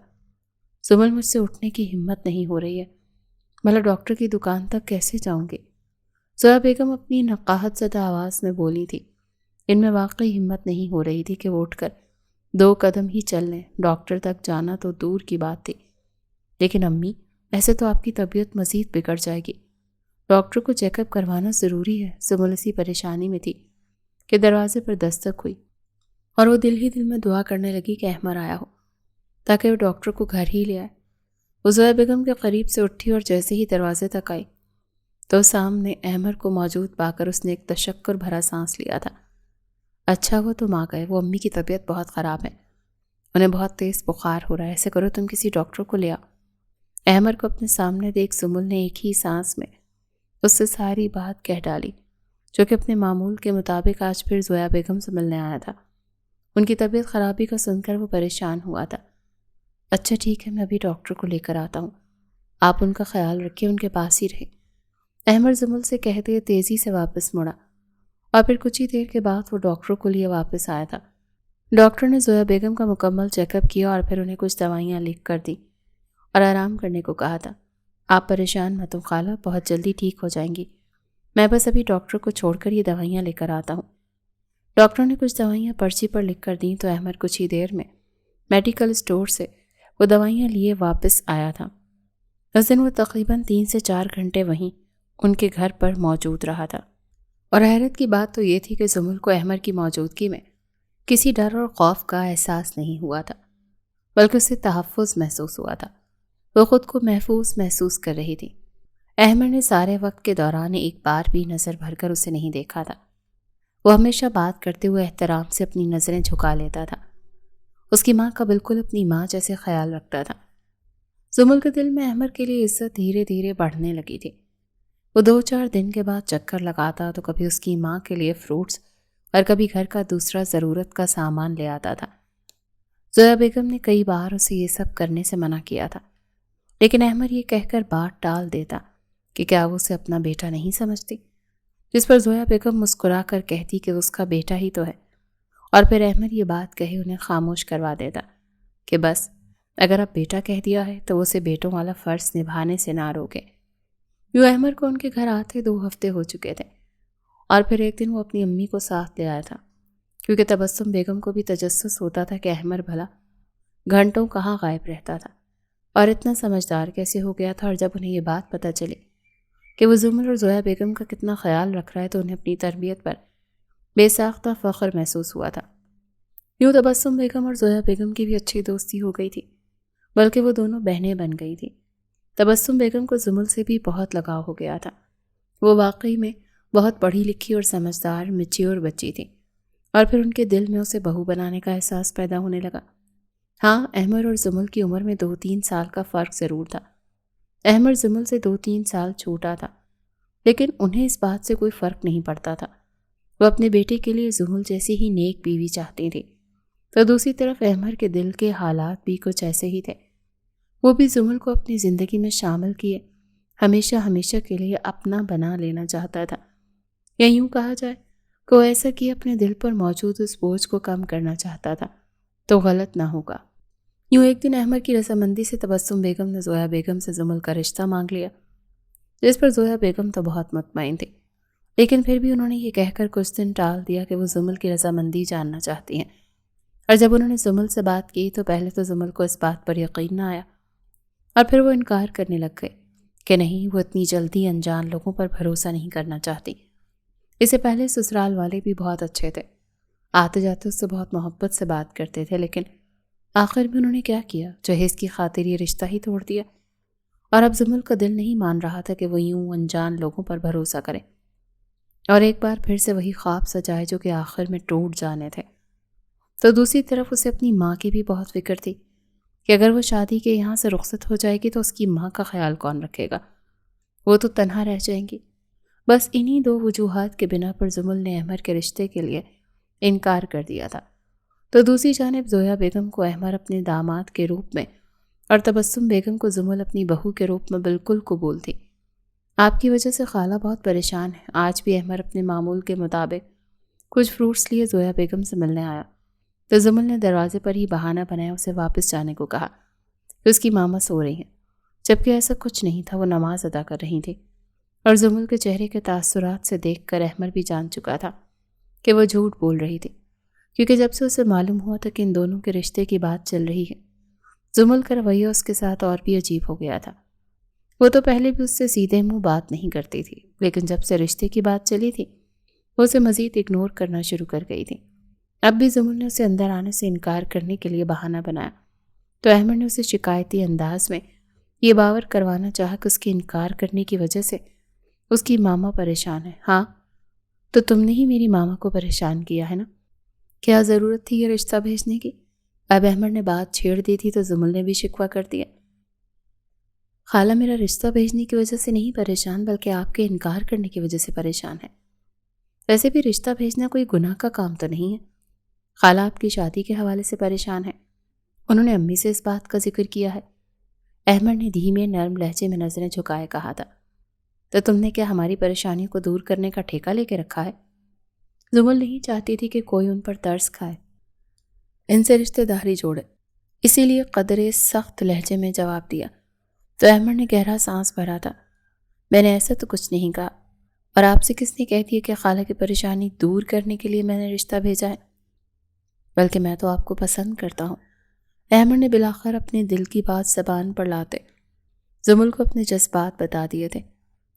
زمل مجھ سے اٹھنے کی ہمت نہیں ہو رہی ہے، بھلا ڈاکٹر کی دکان تک کیسے جاؤں گی؟ زویا بیگم اپنی نقاہت زدہ آواز میں بولی تھی۔ ان میں واقعی ہمت نہیں ہو رہی تھی کہ وہ اٹھ کر 2 قدم ہی چل لیں، ڈاکٹر تک جانا تو دور کی بات تھی۔ لیکن امی، ایسے تو آپ کی طبیعت مزید بگڑ جائے گی، ڈاکٹر کو چیک اپ کروانا ضروری ہے۔ زمل اسی پریشانی میں تھی کہ دروازے پر دستک ہوئی اور وہ دل ہی دل میں دعا کرنے لگی کہ احمر آیا ہو تاکہ وہ ڈاکٹر کو گھر ہی لے آئے۔ وہ زویا بیگم کے قریب سے اٹھی اور جیسے ہی دروازے تک آئی تو سامنے احمر کو موجود پا کر اس نے ایک تشکر بھرا سانس لیا تھا۔ اچھا ہوا تم آ گئے، وہ امی کی طبیعت بہت خراب ہے، انہیں بہت تیز بخار ہو رہا ہے، ایسے کرو تم کسی ڈاکٹر کو لے آؤ۔ احمر کو اپنے سامنے دیکھ زمل نے ایک ہی سانس میں اس سے ساری بات کہہ ڈالی، جو کہ اپنے معمول کے مطابق آج پھر زویا بیگم سے ملنے آیا تھا۔ ان کی طبیعت خرابی کا سن کر وہ پریشان ہوا تھا۔ اچھا ٹھیک ہے، میں ابھی ڈاکٹر کو لے کر آتا ہوں، آپ ان کا خیال رکھیے، ان کے پاس ہی رہے۔ احمر زمل سے کہتے تیزی سے واپس مڑا اور پھر کچھ ہی دیر کے بعد وہ ڈاکٹر کو لیے واپس آیا تھا۔ ڈاکٹر نے زویا بیگم کا مکمل چیک اپ کیا اور پھر انہیں کچھ دوائیاں لکھ کر دی اور آرام کرنے کو کہا تھا۔ آپ پریشان مت ہو خالہ، بہت جلدی ٹھیک ہو جائیں گی، میں بس ابھی ڈاکٹر کو چھوڑ کر یہ دوائیاں لے کر آتا ہوں۔ ڈاکٹر نے کچھ دوائیاں پرچی پر لکھ کر دیں تو احمر کچھ ہی دیر میں میڈیکل اسٹور سے وہ دوائیاں لیے واپس آیا تھا۔ اس دن وہ تقریباً 3 سے 4 گھنٹے وہیں ان کے گھر پر موجود رہا تھا، اور حیرت کی بات تو یہ تھی کہ زمل کو احمر کی موجودگی میں کسی ڈر اور خوف کا احساس نہیں ہوا تھا، بلکہ اسے تحفظ محسوس ہوا تھا۔ وہ خود کو محفوظ محسوس کر رہی تھی۔ احمر نے سارے وقت کے دوران ایک بار بھی نظر بھر کر اسے نہیں دیکھا تھا۔ وہ ہمیشہ بات کرتے ہوئے احترام سے اپنی نظریں جھکا لیتا تھا، اس کی ماں کا بالکل اپنی ماں جیسے خیال رکھتا تھا۔ زمل کے دل میں احمر کے لیے عزت دھیرے دھیرے بڑھنے لگی تھی۔ وہ 2-4 دن کے بعد چکر لگاتا تو کبھی اس کی ماں کے لیے فروٹس اور کبھی گھر کا دوسرا ضرورت کا سامان لے آتا تھا۔ زویا بیگم نے کئی بار اسے یہ سب کرنے سے منع کیا تھا، لیکن احمر یہ کہہ کر بات ٹال دیتا کہ کیا وہ اسے اپنا بیٹا نہیں سمجھتی، جس پر زویا بیگم مسکرا کر کہتی کہ وہ اس کا بیٹا ہی تو ہے، اور پھر احمر یہ بات کہے انہیں خاموش کروا دیتا کہ بس اگر اب بیٹا کہہ دیا ہے تو اسے بیٹوں والا فرض نبھانے سے نہ روکے۔ یوں احمر کو ان کے گھر آتے 2 ہفتے ہو چکے تھے، اور پھر ایک دن وہ اپنی امی کو ساتھ لے آیا تھا، کیونکہ تبسم بیگم کو بھی تجسس ہوتا تھا کہ احمر بھلا گھنٹوں کہاں غائب رہتا تھا اور اتنا سمجھدار کیسے ہو گیا تھا۔ اور جب انہیں یہ بات پتہ چلی کہ وہ زمل اور زویا بیگم کا کتنا خیال رکھ رہا ہے تو انہیں اپنی تربیت پر بے ساختہ فخر محسوس ہوا تھا۔ یوں تبسم بیگم اور زویا بیگم کی بھی اچھی دوستی ہو گئی تھی، بلکہ وہ دونوں بہنیں بن گئی تھیں۔ تبسم بیگم کو زمل سے بھی بہت لگاؤ ہو گیا تھا۔ وہ واقعی میں بہت پڑھی لکھی اور سمجھدار میچیور بچی تھی، اور پھر ان کے دل میں اسے بہو بنانے کا احساس پیدا ہونے لگا۔ ہاں، احمر اور زمل کی عمر میں 2-3 سال کا فرق ضرور تھا۔ احمر زمل سے 2-3 سال چھوٹا تھا، لیکن انہیں اس بات سے کوئی فرق نہیں پڑتا تھا۔ وہ اپنے بیٹے کے لیے زمل جیسی ہی نیک بیوی چاہتی تھی، تو دوسری طرف احمر کے دل کے حالات بھی کچھ ایسے ہی تھے۔ وہ بھی زمل کو اپنی زندگی میں شامل کیے ہمیشہ ہمیشہ کے لیے اپنا بنا لینا چاہتا تھا، یا یوں کہا جائے کہ وہ ایسا کیے اپنے دل پر موجود اس بوجھ کو کم کرنا چاہتا تھا تو غلط نہ ہوگا۔ یوں ایک دن احمر کی رضامندی سے تبسم بیگم نے زویا بیگم سے زمل کا رشتہ مانگ لیا، جس پر زویا بیگم تو بہت مطمئن تھی، لیکن پھر بھی انہوں نے یہ کہہ کر کچھ دن ٹال دیا کہ وہ زمل کی رضامندی جاننا چاہتی ہیں۔ اور جب انہوں نے زمل سے بات کی تو پہلے تو زمل کو اس بات پر یقین نہ آیا، اور پھر وہ انکار کرنے لگ گئے کہ نہیں، وہ اتنی جلدی انجان لوگوں پر بھروسہ نہیں کرنا چاہتی۔ اس سے پہلے سسرال والے بھی بہت اچھے تھے، آتے جاتے اس سے بہت محبت سے بات کرتے تھے، لیکن آخر میں انہوں نے کیا کیا، جہیز کی خاطر یہ رشتہ ہی توڑ دیا۔ اور اب زمل کا دل نہیں مان رہا تھا کہ وہ یوں انجان لوگوں پر بھروسہ کرے اور ایک بار پھر سے وہی خواب سجائے جو کہ آخر میں ٹوٹ جانے تھے۔ تو دوسری طرف اسے اپنی ماں کی بھی بہت فکر تھی کہ اگر وہ شادی کے یہاں سے رخصت ہو جائے گی تو اس کی ماں کا خیال کون رکھے گا، وہ تو تنہا رہ جائیں گی۔ بس انہی دو وجوہات کے بنا پر زمل نے احمر کے رشتے کے لیے انکار کر دیا تھا۔ تو دوسری جانب زویا بیگم کو احمر اپنے داماد کے روپ میں اور تبسم بیگم کو زمل اپنی بہو کے روپ میں بالکل قبول تھی۔ آپ کی وجہ سے خالہ بہت پریشان ہے۔ آج بھی احمر اپنے معمول کے مطابق کچھ فروٹس لیے زویا بیگم سے ملنے آیا تو زمل نے دروازے پر ہی بہانہ بنایا اسے واپس جانے کو کہا کہ اس کی ماما سو رہی ہیں، جبکہ ایسا کچھ نہیں تھا، وہ نماز ادا کر رہی تھی۔ اور زمل کے چہرے کے تاثرات سے دیکھ کر احمر بھی جان چکا تھا کہ وہ جھوٹ بول رہی تھی، کیونکہ جب سے اسے معلوم ہوا تھا کہ ان دونوں کے رشتے کی بات چل رہی ہے، زمل کا رویہ اس کے ساتھ اور بھی عجیب ہو گیا تھا۔ وہ تو پہلے بھی اس سے سیدھے منہ بات نہیں کرتی تھی، لیکن جب سے رشتے کی بات چلی تھی وہ اسے مزید اگنور کرنا شروع کر گئی تھی۔ اب بھی زمل نے اسے اندر آنے سے انکار کرنے کے لیے بہانہ بنایا تو احمد نے اسے شکایتی انداز میں یہ باور کروانا چاہا کہ اس کے انکار کرنے کی وجہ سے اس کی ماما پریشان ہے۔ ہاں تو تم نے ہی میری ماما کو پریشان کیا ہے نا، کیا ضرورت تھی یہ رشتہ بھیجنے کی؟ اب احمد نے بات چھیڑ دی تھی تو زمل نے بھی شکوہ کر دیا۔ خالہ میرا رشتہ بھیجنے کی وجہ سے نہیں پریشان، بلکہ آپ کے انکار کرنے کی وجہ سے پریشان ہے۔ ویسے بھی رشتہ بھیجنا کوئی گناہ کا کام تو نہیں ہے۔ خالہ آپ کی شادی کے حوالے سے پریشان ہے، انہوں نے امی سے اس بات کا ذکر کیا ہے۔ احمد نے دھیمے نرم لہجے میں نظریں جھکائے کہا تھا، تو تم نے کیا ہماری پریشانی کو دور کرنے کا ٹھیکہ لے کے رکھا ہے؟ زمل نہیں چاہتی تھی کہ کوئی ان پر ترس کھائے، ان سے رشتہ داری جوڑے، اسی لیے قدرے سخت لہجے میں جواب دیا۔ تو احمد نے گہرا سانس بھرا تھا، میں نے ایسا تو کچھ نہیں کہا، اور آپ سے کس نے کہہ دیا کہ خالہ کی پریشانی دور کرنے کے لیے میں نے رشتہ بھیجا ہے؟ بلکہ میں تو آپ کو پسند کرتا ہوں۔ احمد نے بلاخر اپنے دل کی بات زبان پر لاتے زمل کو اپنے جذبات بتا دیے تھے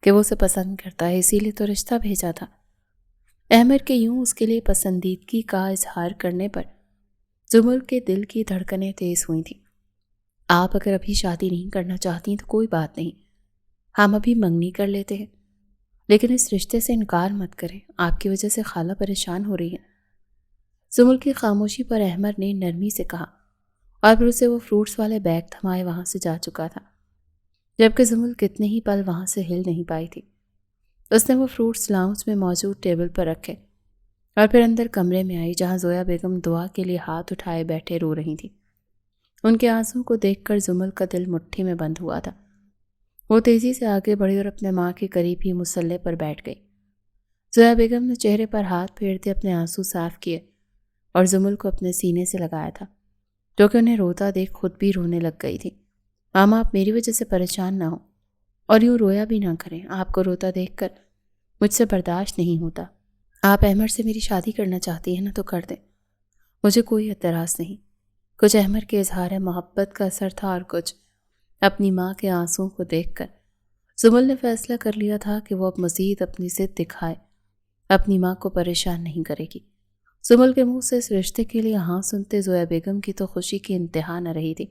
کہ وہ اسے پسند کرتا ہے، اسی لیے تو رشتہ بھیجا تھا۔ احمد کے یوں اس کے لیے پسندیدگی کا اظہار کرنے پر زمل کے دل کی دھڑکنیں تیز ہوئی تھیں۔ آپ اگر ابھی شادی نہیں کرنا چاہتی تو کوئی بات نہیں، ہم ابھی منگنی کر لیتے ہیں، لیکن اس رشتے سے انکار مت کریں، آپ کی وجہ سے خالہ پریشان ہو رہی ہے۔ زمل کی خاموشی پر احمد نے نرمی سے کہا، اور پھر اسے وہ فروٹس والے بیگ تھمائے وہاں سے جا چکا تھا، جبکہ زمل کتنے ہی پل وہاں سے ہل نہیں پائی تھی۔ اس نے وہ فروٹس لاؤنج میں موجود ٹیبل پر رکھے اور پھر اندر کمرے میں آئی، جہاں زویا بیگم دعا کے لیے ہاتھ اٹھائے بیٹھے رو رہی تھی۔ ان کے آنسوں کو دیکھ کر زمل کا دل مٹھی میں بند ہوا تھا۔ وہ تیزی سے آگے بڑھی اور اپنے ماں کے قریب ہی مصلے پر بیٹھ گئی۔ زویا بیگم نے چہرے پر ہاتھ پھیرتے اپنے آنسو صاف کیے اور زمل کو اپنے سینے سے لگایا تھا، جو کہ انہیں روتا دیکھ خود بھی رونے لگ گئی تھی۔ ماما آپ میری وجہ سے پریشان نہ ہو اور یوں رویا بھی نہ کریں، آپ کو روتا دیکھ کر مجھ سے برداشت نہیں ہوتا۔ آپ احمد سے میری شادی کرنا چاہتی ہیں نا تو کر دیں، مجھے کوئی اعتراض نہیں۔ کچھ احمد کے اظہار محبت کا اثر تھا اور کچھ اپنی ماں کے آنسوں کو دیکھ کر زمل نے فیصلہ کر لیا تھا کہ وہ اب مزید اپنی ضد دکھائے اپنی ماں کو پریشان نہیں کرے گی۔ زمل کے منہ سے اس رشتے کے لیے ہاں سنتے زویا بیگم کی تو خوشی کی انتہا نہ رہی تھی۔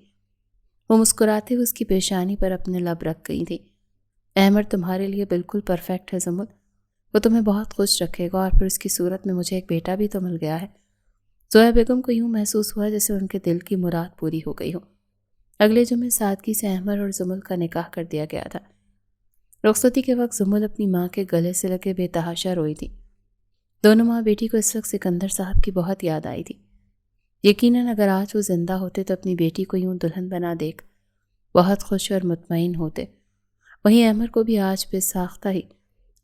وہ مسکراتے ہوئے اس کی پیشانی پر اپنے لب رکھ گئی تھی۔ احمد تمہارے لیے بالکل پرفیکٹ ہے زمل، وہ تمہیں بہت خوش رکھے گا، اور پھر اس کی صورت میں مجھے ایک بیٹا بھی تو مل گیا ہے۔ زویا بیگم کو یوں محسوس ہوا جیسے ان کے دل کی مراد پوری ہو گئی ہو۔ اگلے جمعے سادگی سے احمد اور زمل کا نکاح کر دیا گیا تھا۔ رخصتی کے وقت زمل اپنی ماں کے گلے سے لگے بے تحاشا روئی تھی۔ دونوں ماں بیٹی کو اس وقت سکندر صاحب کی بہت یاد آئی تھی۔ یقیناً اگر آج وہ زندہ ہوتے تو اپنی بیٹی کو یوں دلہن بنا دیکھ بہت خوش اور مطمئن ہوتے۔ وہیں احمد کو بھی آج بے ساختہ ہی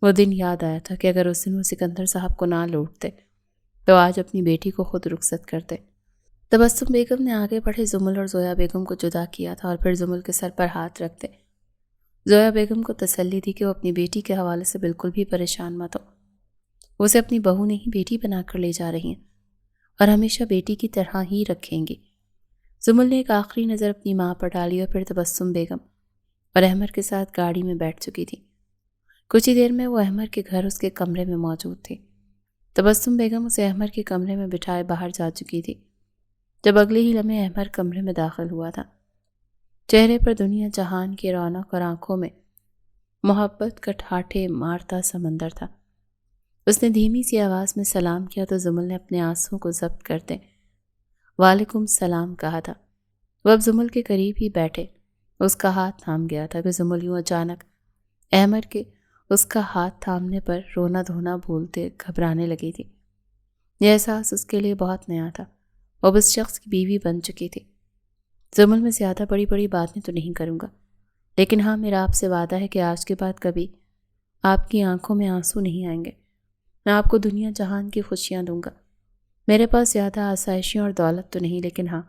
وہ دن یاد آیا تھا کہ اگر اس دن وہ سکندر صاحب کو نہ لوٹتے تو آج اپنی بیٹی کو خود رخصت کرتے۔ تبسم بیگم نے آگے بڑھے زمل اور زویا بیگم کو جدا کیا تھا اور پھر زمل کے سر پر ہاتھ رکھتے زویا بیگم کو تسلی دی کہ وہ اپنی بیٹی کے حوالے سے بالکل بھی پریشان مت ہو، وہ اسے اپنی بہو نہیں بیٹی بنا کر لے جا رہی ہیں اور ہمیشہ بیٹی کی طرح ہی رکھیں گی۔ زمل نے ایک آخری نظر اپنی ماں پر ڈالی اور پھر تبسم بیگم اور احمد کے ساتھ گاڑی میں بیٹھ چکی تھی۔ کچھ ہی دیر میں وہ احمد کے گھر اس کے کمرے میں موجود تھی۔ تبسم بیگم اسے احمد کے کمرے میں بٹھائے باہر جا چکی تھی جب اگلے ہی لمحے احمد کمرے میں داخل ہوا تھا۔ چہرے پر دنیا جہان کی رونق اور آنکھوں میں محبت کا ٹھاٹھے مارتا سمندر تھا۔ اس نے دھیمی سی آواز میں سلام کیا تو زمل نے اپنے آنسوں کو ضبط کرتے وعلیکم السلام کہا تھا۔ وہ اب زمل کے قریب ہی بیٹھے، اس کا ہاتھ تھام گیا تھا کہ زمل یوں اچانک احمد کے اس کا ہاتھ تھامنے پر رونا دھونا بھولتے گھبرانے لگی تھی۔ یہ احساس اس کے لیے بہت نیا تھا۔ وہ اس شخص کی بیوی بن چکی تھی۔ زمل میں زیادہ بڑی بڑی باتیں تو نہیں کروں گا، لیکن ہاں میرا آپ سے وعدہ ہے کہ آج کے بعد کبھی آپ کی آنکھوں میں آنسو نہیں آئیں گے۔ میں آپ کو دنیا جہان کی خوشیاں دوں گا۔ میرے پاس زیادہ آسائشیں اور دولت تو نہیں، لیکن ہاں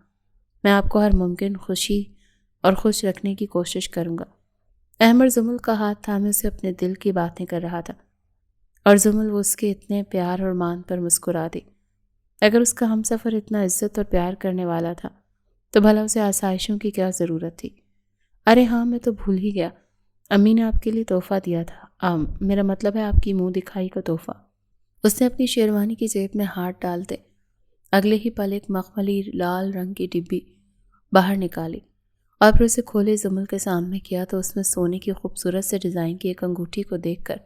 میں آپ کو ہر ممکن خوشی اور خوش رکھنے کی کوشش کروں گا۔ احمد زمل کا ہاتھ تھامے اسے اپنے دل کی باتیں کر رہا تھا، اور زمل وہ اس کے اتنے پیار اور مان پر مسکرا دی۔ اگر اس کا ہمسفر اتنا عزت اور پیار کرنے والا تھا تو بھلا اسے آسائشوں کی کیا ضرورت تھی؟ ارے ہاں، میں تو بھول ہی گیا، امی نے آپ کے لیے تحفہ دیا تھا، میرا مطلب ہے آپ کی منہ دکھائی کا تحفہ۔ اس نے اپنی شیروانی کی جیب میں ہاتھ ڈالتے اگلے ہی پل ایک مخملی لال رنگ کی ڈبی باہر نکالی اور پھر اسے کھولے زمل کے سامنے کیا تو اس میں سونے کی خوبصورت سے ڈیزائن کی ایک انگوٹھی کو دیکھ کر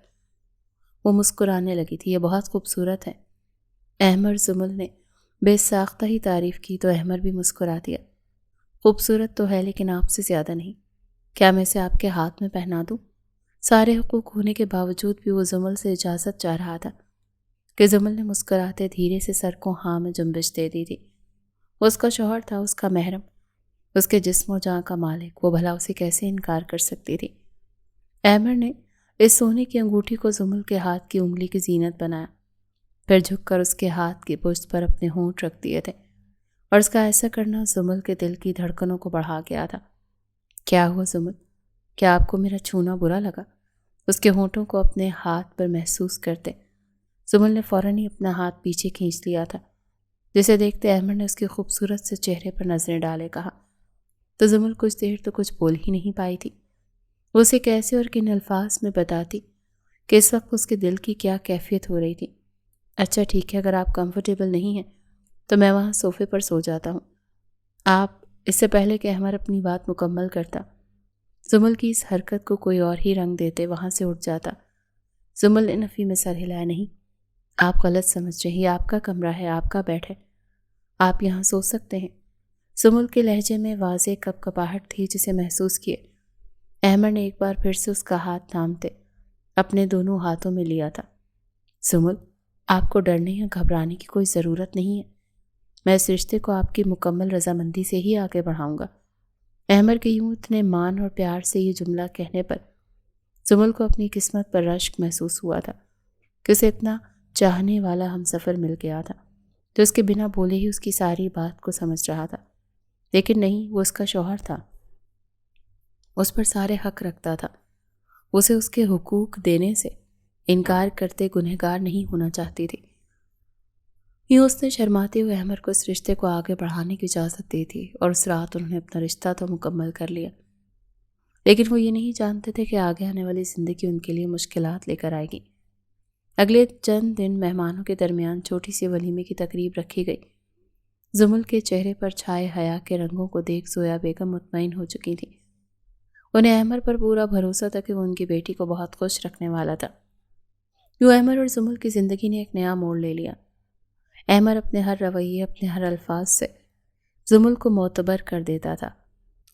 وہ مسکرانے لگی تھی۔ یہ بہت خوبصورت ہے، احمد زمل نے بے ساختہ ہی تعریف کی تو احمد بھی مسکرا دیا۔ خوبصورت تو ہے لیکن آپ سے زیادہ نہیں، کیا میں اسے آپ کے ہاتھ میں پہنا دوں؟ سارے حقوق ہونے کے باوجود بھی وہ زمل سے اجازت چاہ رہا تھا کہ زمل نے مسکراتے دھیرے سے سر کو ہاں میں جنبش دے دی تھی۔ وہ اس کا شوہر تھا، اس کا محرم، اس کے جسم و جاں کا مالک، وہ بھلا اسے کیسے انکار کر سکتی تھی؟ احمد نے اس سونے کی انگوٹھی کو زمل کے ہاتھ کی انگلی کی زینت بنایا، پھر جھک کر اس کے ہاتھ کی پشت پر اپنے ہونٹ رکھ دیے تھے، اور اس کا ایسا کرنا زمل کے دل کی دھڑکنوں کو بڑھا گیا تھا۔ کیا ہوا زمل؟ کیا آپ کو میرا چھونا برا لگا؟ اس کے ہونٹوں کو اپنے ہاتھ پر محسوس کرتے زمل نے فوراً ہی اپنا ہاتھ پیچھے کھینچ لیا تھا، جسے دیکھتے احمد نے اس کے خوبصورت سے چہرے پر نظریں ڈالے کہا تو زمل کچھ دیر تو کچھ بول ہی نہیں پائی تھی۔ وہ اسے کیسے اور کن الفاظ میں بتاتی کہ اس وقت اس کے دل کی کیا کیفیت ہو رہی تھی۔ اچھا ٹھیک ہے، اگر آپ کمفرٹیبل نہیں ہیں تو میں وہاں صوفے پر سو جاتا ہوں۔ آپ، اس سے پہلے کہ احمد اپنی بات مکمل کرتا، زمل کی اس حرکت کو کوئی اور ہی رنگ دیتے وہاں سے اٹھ جاتا۔ زمل نے نفی میں سر ہلایا، نہیں، آپ غلط سمجھ رہے ہیں، یہ آپ کا کمرہ ہے، آپ کا بیڈ ہے، آپ یہاں سو سکتے ہیں۔ زمل کے لہجے میں واضح کپکپاہٹ تھی جسے محسوس کیے احمد نے ایک بار پھر سے اس کا ہاتھ تھامتے اپنے دونوں ہاتھوں میں لیا تھا۔ زمل، آپ کو ڈرنے یا گھبرانے کی کوئی ضرورت نہیں ہے، میں اس رشتے کو آپ کی مکمل رضامندی سے ہی آگے بڑھاؤں گا۔ احمد کے یوں اتنے مان اور پیار سے یہ جملہ کہنے پر زمل کو اپنی قسمت پر رشک محسوس ہوا تھا کہ اسے اتنا چاہنے والا ہمسفر مل گیا تھا جو اس کے بنا بولے ہی اس کی ساری بات کو سمجھ رہا تھا۔ لیکن نہیں، وہ اس کا شوہر تھا، اس پر سارے حق رکھتا تھا، اسے اس کے حقوق دینے سے انکار کرتے گنہگار نہیں ہونا چاہتی تھی۔ یوں اس نے شرماتے ہوئے احمد کو اس رشتے کو آگے بڑھانے کی اجازت دی تھی، اور اس رات انہوں نے اپنا رشتہ تو مکمل کر لیا، لیکن وہ یہ نہیں جانتے تھے کہ آگے آنے والی زندگی ان کے لیے مشکلات لے کر آئے گی۔ اگلے چند دن مہمانوں کے درمیان چھوٹی سی ولیمے کی تقریب رکھی گئی۔ زمل کے چہرے پر چھائے حیا کے رنگوں کو دیکھ زویا بیگم مطمئن ہو چکی تھی۔ انہیں احمد پر پورا بھروسہ تھا کہ وہ ان کی بیٹی کو بہت خوش رکھنے والا تھا۔ یوں احمد اور زمل کی زندگی نے ایک نیا موڑ لے لیا۔ احمد اپنے ہر رویے، اپنے ہر الفاظ سے زمل کو معتبر کر دیتا تھا،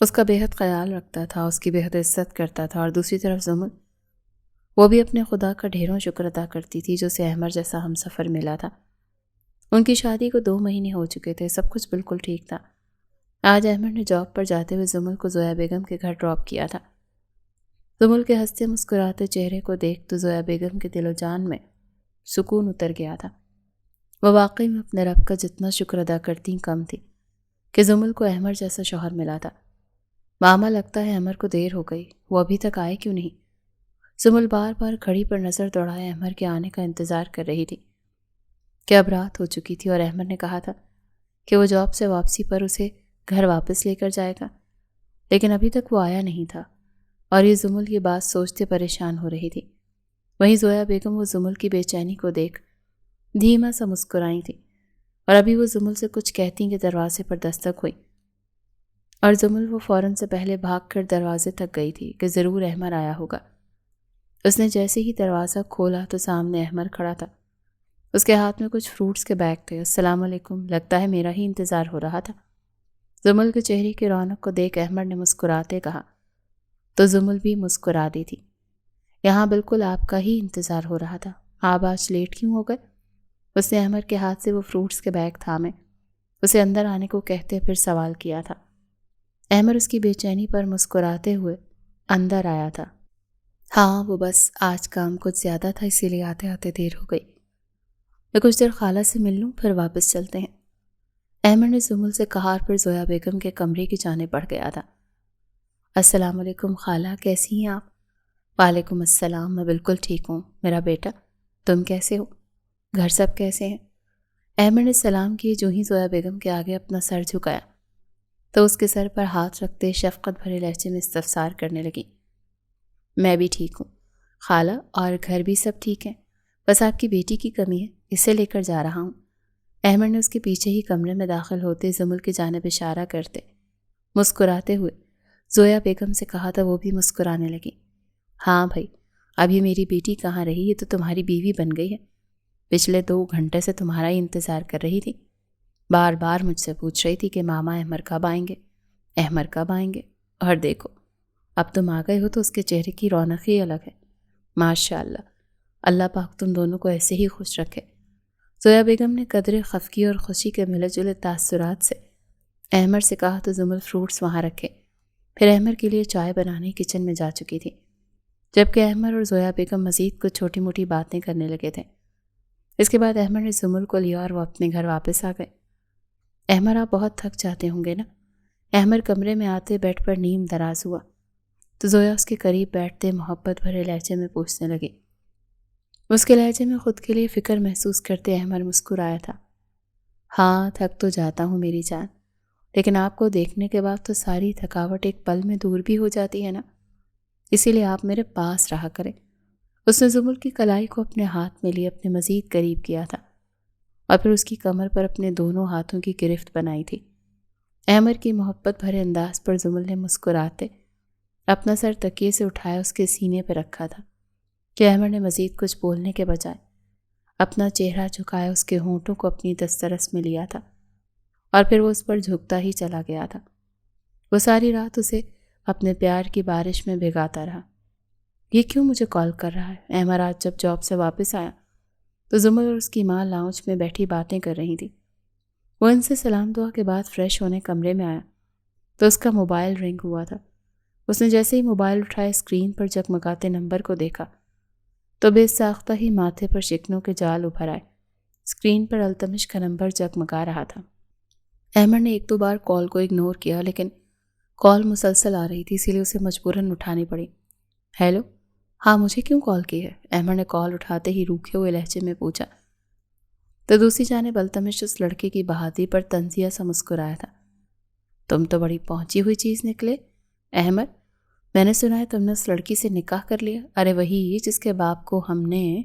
اس کا بے حد خیال رکھتا تھا، اس کی بے حد عزت کرتا تھا، اور دوسری طرف زمل، وہ بھی اپنے خدا کا ڈھیروں شکر ادا کرتی تھی جو اسے احمد جیسا ہمسفر ملا تھا۔ ان کی شادی کو 2 مہینے ہو چکے تھے، سب کچھ بالکل ٹھیک تھا۔ آج احمد نے جاب پر جاتے ہوئے زمل کو زویا بیگم کے گھر ڈراپ کیا تھا۔ زمل کے ہنستے مسکراتے چہرے کو دیکھ تو زویا بیگم کے دل و جان میں سکون اتر گیا تھا۔ وہ واقعی میں اپنے رب کا جتنا شکر ادا کرتی کم تھی کہ زمل کو احمد جیسا شوہر ملا تھا۔ ماما، لگتا ہے احمد کو دیر ہو گئی، وہ ابھی تک آئے کیوں نہیں؟ زمل بار بار گھڑی پر نظر دوڑائے احمد کے آنے کا انتظار کر رہی تھی کہ اب رات ہو چکی تھی، اور احمد نے کہا تھا کہ وہ جاب سے واپسی پر اسے گھر واپس لے کر جائے گا، لیکن ابھی تک وہ آیا نہیں تھا، اور یہ زمل یہ بات سوچتے پریشان ہو رہی تھی۔ وہیں زویا بیگم وہ زمل کی بے چینی کو دیکھ دھیما سا مسکرائی تھی، اور ابھی وہ زمل سے کچھ کہتی کہ دروازے پر دستک ہوئی، اور زمل وہ فوراً سے پہلے بھاگ کر دروازے تک گئی تھی کہ ضرور احمد آیا ہوگا۔ اس نے جیسے ہی دروازہ کھولا تو سامنے احمد کھڑا تھا۔ اس کے ہاتھ میں کچھ فروٹس کے بیگ تھے۔ السلام علیکم، لگتا ہے میرا ہی انتظار ہو رہا تھا۔ زمل کے چہرے کی رونق کو دیکھ احمد نے مسکراتے کہا تو زمل بھی مسکرا دی تھی۔ یہاں بالکل آپ کا ہی انتظار ہو رہا تھا، آپ آج لیٹ کیوں ہو گئے؟ اس نے احمد کے ہاتھ سے وہ فروٹس کے بیگ تھامے اسے اندر آنے کو کہتے پھر سوال کیا تھا۔ احمد اس کی بے چینی پر مسکراتے ہوئے اندر آیا تھا۔ ہاں وہ بس آج کام کچھ زیادہ تھا، اسی لیے آتے آتے دیر ہو گئی۔ میں کچھ دیر خالہ سے مل لوں پھر واپس چلتے ہیں، احمد نے زمل سے کہا اور پھر زویا بیگم کے کمرے کی جانب بڑھ گیا تھا۔ السلام علیکم خالہ، کیسی ہیں آپ؟ وعلیکم السلام، میں بالکل ٹھیک ہوں میرا بیٹا، تم کیسے ہو؟ گھر سب کیسے ہیں؟ احمد نے سلام کیے جو ہی زویا بیگم کے آگے اپنا سر جھکایا تو اس کے سر پر ہاتھ رکھتے شفقت بھرے لہجے میں استفسار کرنے لگی۔ میں بھی ٹھیک ہوں خالہ، اور گھر بھی سب ٹھیک ہیں، بس آپ کی بیٹی کی کمی ہے، اسے لے کر جا رہا ہوں۔ احمد نے اس کے پیچھے ہی کمرے میں داخل ہوتے زمل کی جانب اشارہ کرتے مسکراتے ہوئے زویا بیگم سے کہا تو وہ بھی مسکرانے لگی۔ ہاں بھائی، اب یہ میری بیٹی کہاں رہی، یہ تو تمہاری بیوی بن گئی ہے، پچھلے 2 گھنٹے سے تمہارا ہی انتظار کر رہی تھی، بار بار مجھ سے پوچھ رہی تھی کہ ماما احمد کب آئیں گے، احمد کب آئیں گے، اور دیکھو اب تم آ گئے ہو تو اس کے چہرے کی رونق ہی الگ ہے۔ ماشاء اللہ، اللہ پاک تم دونوں کو ایسے ہی خوش رکھے۔ زویا بیگم نے قدر خفگی اور خوشی کے ملے جلے تاثرات سے احمد سے کہا تو زمل فروٹس وہاں رکھے، پھر احمد کے لیے چائے بنانے کچن میں جا چکی تھی، جبکہ احمد اور زویا بیگم مزید کچھ چھوٹی موٹی باتیں کرنے لگے تھے۔ اس کے بعد احمد نے زمل کو لیا اور وہ اپنے گھر واپس آ گئے۔ احمد آپ بہت تھک جاتے ہوں گے نا؟ احمد کمرے میں آتے بیڈ پر نیم دراز ہوا تو زویا اس کے قریب بیٹھتے محبت بھرے لہجے میں پوچھنے لگی۔ اس کے لہجے میں خود کے لیے فکر محسوس کرتے احمد مسکرایا تھا۔ ہاں تھک تو جاتا ہوں میری جان، لیکن آپ کو دیکھنے کے بعد تو ساری تھکاوٹ ایک پل میں دور بھی ہو جاتی ہے نا، اسی لیے آپ میرے پاس رہا کریں۔ اس نے زمل کی کلائی کو اپنے ہاتھ میں لیے اپنے مزید قریب کیا تھا اور پھر اس کی کمر پر اپنے دونوں ہاتھوں کی گرفت بنائی تھی۔ احمد کی محبت بھرے انداز پر زمل نے مسکراتے اپنا سر تکیے سے اٹھایا اس کے سینے پہ رکھا تھا کہ احمد نے مزید کچھ بولنے کے بجائے اپنا چہرہ جھکایا اس کے ہونٹوں کو اپنی دسترس میں لیا تھا اور پھر وہ اس پر جھکتا ہی چلا گیا تھا۔ وہ ساری رات اسے اپنے پیار کی بارش میں بھگاتا رہا۔ یہ کیوں مجھے کال کر رہا ہے؟ احمد آج جب جاب سے واپس آیا تو زمل اور اس کی ماں لاؤنج میں بیٹھی باتیں کر رہی تھی۔ وہ ان سے سلام دعا کے بعد فریش ہونے کمرے میں آیا تو اس کا موبائل رنگ ہوا تھا۔ اس نے جیسے ہی موبائل اٹھایا اسکرین پر جگمگاتے نمبر کو دیکھا تو بے ساختہ ہی ماتھے پر شکنوں کے جال ابھر آئے۔ اسکرین پر التمش کا نمبر جگمگا رہا تھا۔ احمد نے 1-2 بار کال کو اگنور کیا لیکن کال مسلسل آ رہی تھی، اسی لیے اسے مجبوراً اٹھانی پڑی۔ ہیلو، ہاں مجھے کیوں کال کی ہے؟ احمد نے کال اٹھاتے ہی روکھے ہوئے لہجے میں پوچھا تو دوسری جانب التمش اس لڑکے کی بہادری پر طنزیہ سا مسکرایا تھا۔ تم تو بڑی پہنچی ہوئی چیز نکلے احمد، میں نے سنا ہے تم نے اس لڑکی سے نکاح کر لیا۔ ارے وہی جس کے باپ کو ہم نے…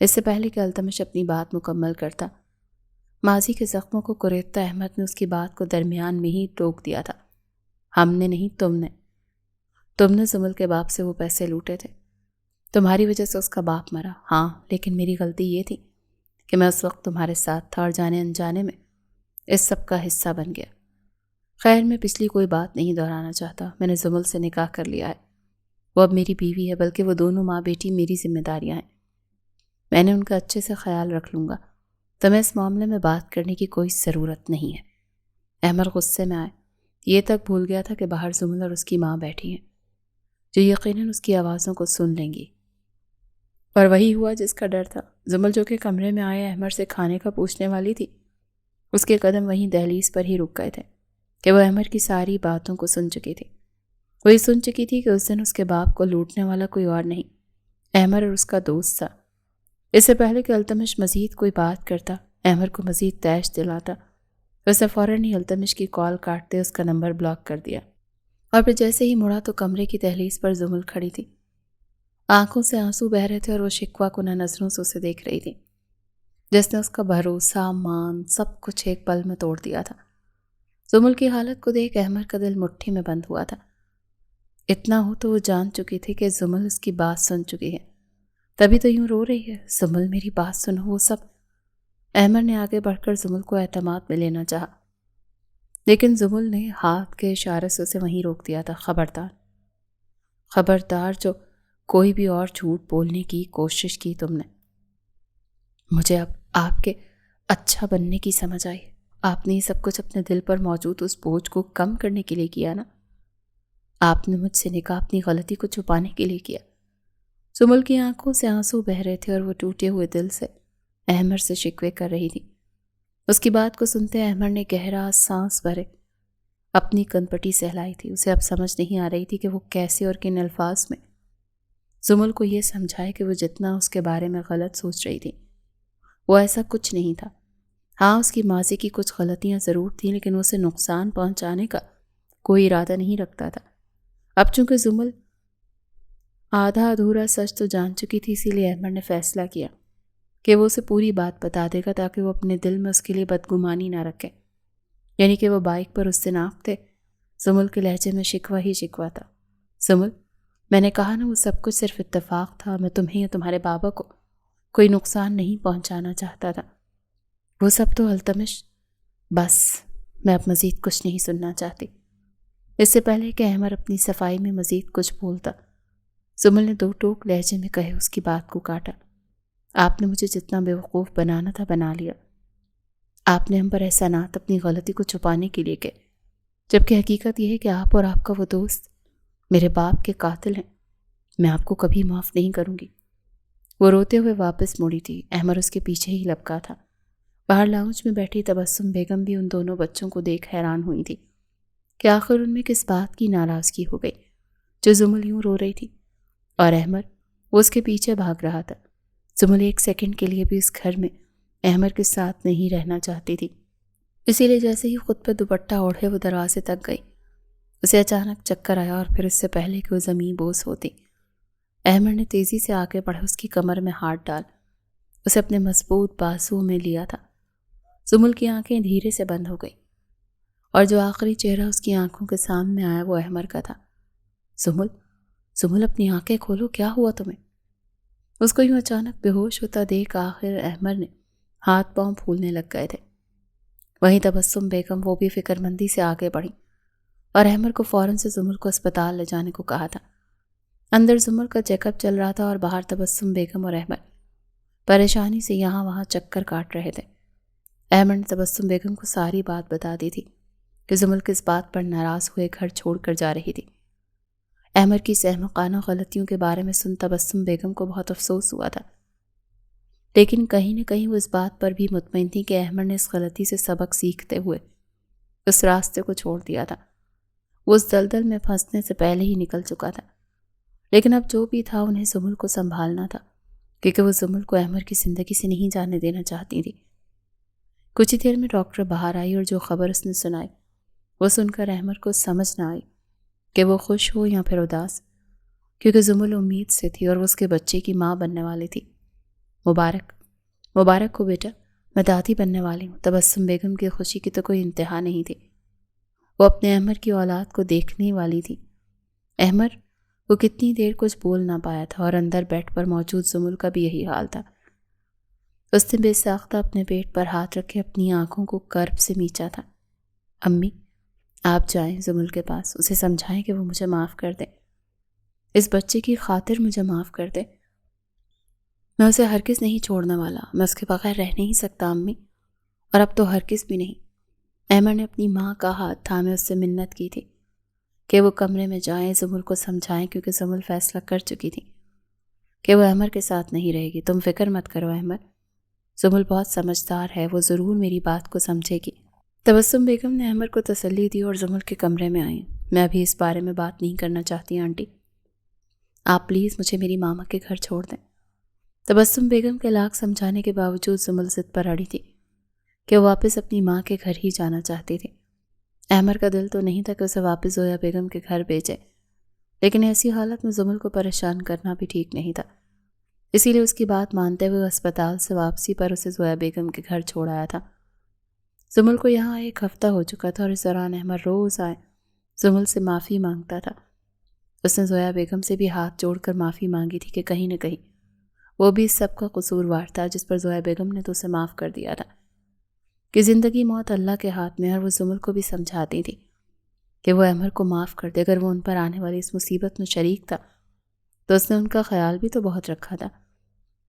اس سے پہلے کہ التمش اپنی بات مکمل کرتا، ماضی کے زخموں کو کریدتا احمد نے اس کی بات کو درمیان میں ہی ٹوک دیا تھا۔ ہم نے نہیں، تم نے زمل کے باپ سے وہ پیسے لوٹے تھے، تمہاری وجہ سے اس کا باپ مرا۔ ہاں لیکن میری غلطی یہ تھی کہ میں اس وقت تمہارے ساتھ تھا اور جانے انجانے میں اس سب کا حصہ بن گیا۔ خیر میں پچھلی کوئی بات نہیں دہرانا چاہتا، میں نے زمل سے نکاح کر لیا ہے، وہ اب میری بیوی ہے، بلکہ وہ دونوں ماں بیٹی میری ذمہ داریاں ہیں، میں نے ان کا اچھے سے خیال رکھ لوں گا، تمہیں اس معاملے میں بات کرنے کی کوئی ضرورت نہیں ہے۔ احمد غصے میں آئے، یہ تک بھول گیا تھا کہ باہر زمل اور اس کی ماں بیٹھی ہیں جو یقیناً اس کی آوازوں کو سن لیں گی، اور وہی ہوا جس کا ڈر تھا۔ زمل جو کہ کمرے میں آئے احمد سے کھانے کا پوچھنے والی تھی، اس کے قدم وہیں دہلیز پر ہی رک گئے تھے کہ وہ احمد کی ساری باتوں کو سن چکی تھی۔ وہ یہ سن چکی تھی کہ اس دن اس کے باپ کو لوٹنے والا کوئی اور نہیں، احمد اور اس کا دوست تھا۔ اس سے پہلے کہ التمش مزید کوئی بات کرتا، احمد کو مزید تیش دلاتا، اس نے فوراً ہی التمش کی کال کاٹتے اس کا نمبر بلاک کر دیا، اور پھر جیسے ہی مڑا تو کمرے کی دہلیز پر زمل کھڑی تھی۔ آنکھوں سے آنسو بہہ رہے تھے اور وہ شکوہ کنہ نظروں سے اسے دیکھ رہی تھی، جس نے اس کا بھروسہ، مان، سب کچھ ایک پل میں توڑ دیا تھا۔ زمل کی حالت کو دیکھ احمد کا دل مٹھی میں بند ہوا تھا۔ اتنا ہو تو وہ جان چکی تھی کہ زمل اس کی بات سن چکی ہے، تبھی تو یوں رو رہی ہے۔ زمل میری بات سنو، وہ سب۔ احمد نے آگے بڑھ کر زمل کو اعتماد میں لینا چاہا، لیکن زمل نے ہاتھ کے اشارے سے اسے وہیں روک دیا تھا۔ خبردار، خبردار، جو کوئی بھی اور جھوٹ بولنے کی کوشش کی تم نے۔ مجھے اب آپ کے اچھا بننے کی سمجھ آئی۔ آپ نے یہ سب کچھ اپنے دل پر موجود اس بوجھ کو کم کرنے کے لیے کیا نا؟ آپ نے مجھ سے نکاح اپنی غلطی کو چھپانے کے لیے کیا۔ زمل کی آنکھوں سے آنسو بہہ رہے تھے اور وہ ٹوٹے ہوئے دل سے احمد سے شکوے کر رہی تھی۔ اس کی بات کو سنتے احمد نے گہرا سانس بھرے اپنی کنپٹی سہلائی تھی۔ اسے اب سمجھ نہیں آ رہی تھی کہ وہ کیسے اور کن الفاظ میں زمل کو یہ سمجھائے کہ وہ جتنا اس کے بارے میں غلط سوچ رہی تھی وہ ایسا کچھ نہیں تھا۔ ہاں، اس کی ماضی کی کچھ غلطیاں ضرور تھیں، لیکن اسے نقصان پہنچانے کا کوئی ارادہ نہیں رکھتا تھا۔ اب چونکہ زمل آدھا ادھورا سچ تو جان چکی تھی، اسی لیے احمد نے فیصلہ کیا کہ وہ اسے پوری بات بتا دے گا تاکہ وہ اپنے دل میں اس کے لیے بدگمانی نہ رکھے، یعنی کہ وہ بائک پر اس سے ناپ تھے۔ زمل کے لہجے میں شکوہ ہی شکوہ تھا۔ زمل، میں نے کہا نا، وہ سب کچھ صرف اتفاق تھا۔ میں تمہیں یا تمہارے بابا کو کوئی نقصان نہیں پہنچانا چاہتا تھا۔ وہ سب تو التمش۔ بس، میں اب مزید کچھ نہیں سننا چاہتی۔ اس سے پہلے کہ احمد اپنی صفائی میں مزید کچھ بولتا، زمل نے دو ٹوک لہجے میں کہے اس کی بات کو کاٹا۔ آپ نے مجھے جتنا بیوقوف بنانا تھا بنا لیا۔ آپ نے ہم پر احسانات اپنی غلطی کو چھپانے کے لیے کہے، جبکہ حقیقت یہ ہے کہ آپ اور آپ کا وہ دوست میرے باپ کے قاتل ہیں۔ میں آپ کو کبھی معاف نہیں کروں گی۔ وہ روتے ہوئے واپس مڑی تھی۔ احمد اس کے پیچھے ہی لپکا تھا۔ باہر لاؤنج میں بیٹھی تبسم بیگم بھی ان دونوں بچوں کو دیکھ حیران ہوئی تھی کہ آخر ان میں کس بات کی ناراضگی ہو گئی جو زمل یوں رو رہی تھی، اور احمد وہ اس کے پیچھے بھاگ رہا تھا۔ زمل ایک سیکنڈ کے لیے بھی اس گھر میں احمد کے ساتھ نہیں رہنا چاہتی تھی، اسی لیے جیسے ہی خود پہ دوپٹہ اوڑھے وہ دروازے تک گئی، اسے اچانک چکر آیا، اور پھر اس سے پہلے کہ وہ زمین بوس ہوتی، احمد نے تیزی سے آگے بڑھ اس کی کمر میں ہاتھ ڈال اسے اپنے مضبوط بازو میں لیا تھا۔ زمل کی آنکھیں دھیرے سے بند ہو گئی، اور جو آخری چہرہ اس کی آنکھوں کے سامنے آیا وہ احمد کا تھا۔ زمل، زمل، اپنی آنکھیں کھولو، کیا ہوا تمہیں؟ اس کو یوں اچانک بے ہوش ہوتا دیکھ آخر احمد نے ہاتھ پاؤں پھولنے لگ گئے تھے۔ وہیں تبسم بیگم وہ بھی فکر مندی سے آگے بڑھی اور احمد کو فوراً سے زمل کو اسپتال لے جانے کو کہا تھا۔ اندر زمل کا چیک اپ چل رہا تھا اور باہر تبسم بیگم اور احمد پریشانی سے یہاں وہاں چکر کاٹ رہے تھے۔ احمد نے تبسم بیگم کو ساری بات بتا دی تھی کہ زمل کس بات پر ناراض ہوئے گھر چھوڑ کر جا رہی تھی۔ احمد کی احمقانہ غلطیوں کے بارے میں سن تبسم بیگم کو بہت افسوس ہوا تھا، لیکن کہیں نہ کہیں وہ اس بات پر بھی مطمئن تھی کہ احمد نے اس غلطی سے سبق سیکھتے ہوئے اس راستے کو چھوڑ دیا تھا۔ وہ اس دلدل میں پھنسنے سے پہلے ہی نکل چکا تھا، لیکن اب جو بھی تھا انہیں زمل کو سنبھالنا تھا، کیونکہ وہ زمل کو احمد کی زندگی سے نہیں جانے دینا چاہتی تھی۔ کچھ ہی دیر میں ڈاکٹر باہر آئی اور جو خبر اس نے سنائی وہ سن کر احمد کو سمجھ نہ آئی کہ وہ خوش ہو یا پھر اداس، کیونکہ زمل امید سے تھی اور وہ اس کے بچے کی ماں بننے والی تھی۔ مبارک، مبارک ہو بیٹا، میں دادی بننے والی ہوں۔ تبسم بیگم کی خوشی کی تو کوئی انتہا نہیں تھی۔ وہ اپنے احمد کی اولاد کو دیکھنے والی تھی۔ احمد، وہ کتنی دیر کچھ بول نہ پایا تھا، اور اندر بیڈ پر موجود زمل کا بھی یہی حال تھا۔ اس نے بے ساختہ اپنے پیٹ پر ہاتھ رکھے اپنی آنکھوں کو کرب سے میچا تھا۔ امی، آپ جائیں زمل کے پاس، اسے سمجھائیں کہ وہ مجھے معاف کر دے، اس بچے کی خاطر مجھے معاف کر دے۔ میں اسے ہرگز نہیں چھوڑنے والا، میں اس کے بغیر رہ نہیں سکتا امی، اور اب تو ہرگز بھی نہیں۔ احمد نے اپنی ماں کا ہاتھ تھامے اس سے منت کی تھی کہ وہ کمرے میں جائیں، زمل کو سمجھائیں، کیونکہ زمل فیصلہ کر چکی تھی کہ وہ احمد کے ساتھ نہیں رہے گی۔ تم فکر مت کرو احمد، زمل بہت سمجھدار ہے، وہ ضرور میری بات کو سمجھے گی۔ تبسم بیگم نے احمد کو تسلی دی اور زمل کے کمرے میں آئیں۔ میں ابھی اس بارے میں بات نہیں کرنا چاہتی آنٹی، آپ پلیز مجھے میری ماما کے گھر چھوڑ دیں۔ تبسم بیگم کے لاکھ سمجھانے کے باوجود زمل ضد پر اڑی تھی کہ وہ واپس اپنی ماں کے گھر ہی جانا چاہتی تھی۔ احمد کا دل تو نہیں تھا کہ اسے واپس زویا بیگم کے گھر بھیجے، لیکن ایسی حالت میں زمل کو پریشان کرنا بھی ٹھیک نہیں تھا، اسی لیے اس کی بات مانتے ہوئے اسپتال سے واپسی پر اسے زویا بیگم کے گھر چھوڑ آیا تھا۔ زمل کو یہاں 1 ہفتہ ہو چکا تھا، اور اس دوران احمد روز آئے زمل سے معافی مانگتا تھا۔ اس نے زویا بیگم سے بھی ہاتھ جوڑ کر معافی مانگی تھی کہ کہیں نہ کہیں وہ بھی اس سب کا قصوروار تھا جس پر زویا بیگم نے تو اسے معاف کر دیا تھا کہ زندگی موت اللہ کے ہاتھ میں، اور وہ زمل کو بھی سمجھاتی تھی کہ وہ احمر کو معاف کر دے۔ اگر وہ ان پر آنے والی اس مصیبت میں شریک تھا تو اس نے ان کا خیال بھی تو بہت رکھا تھا۔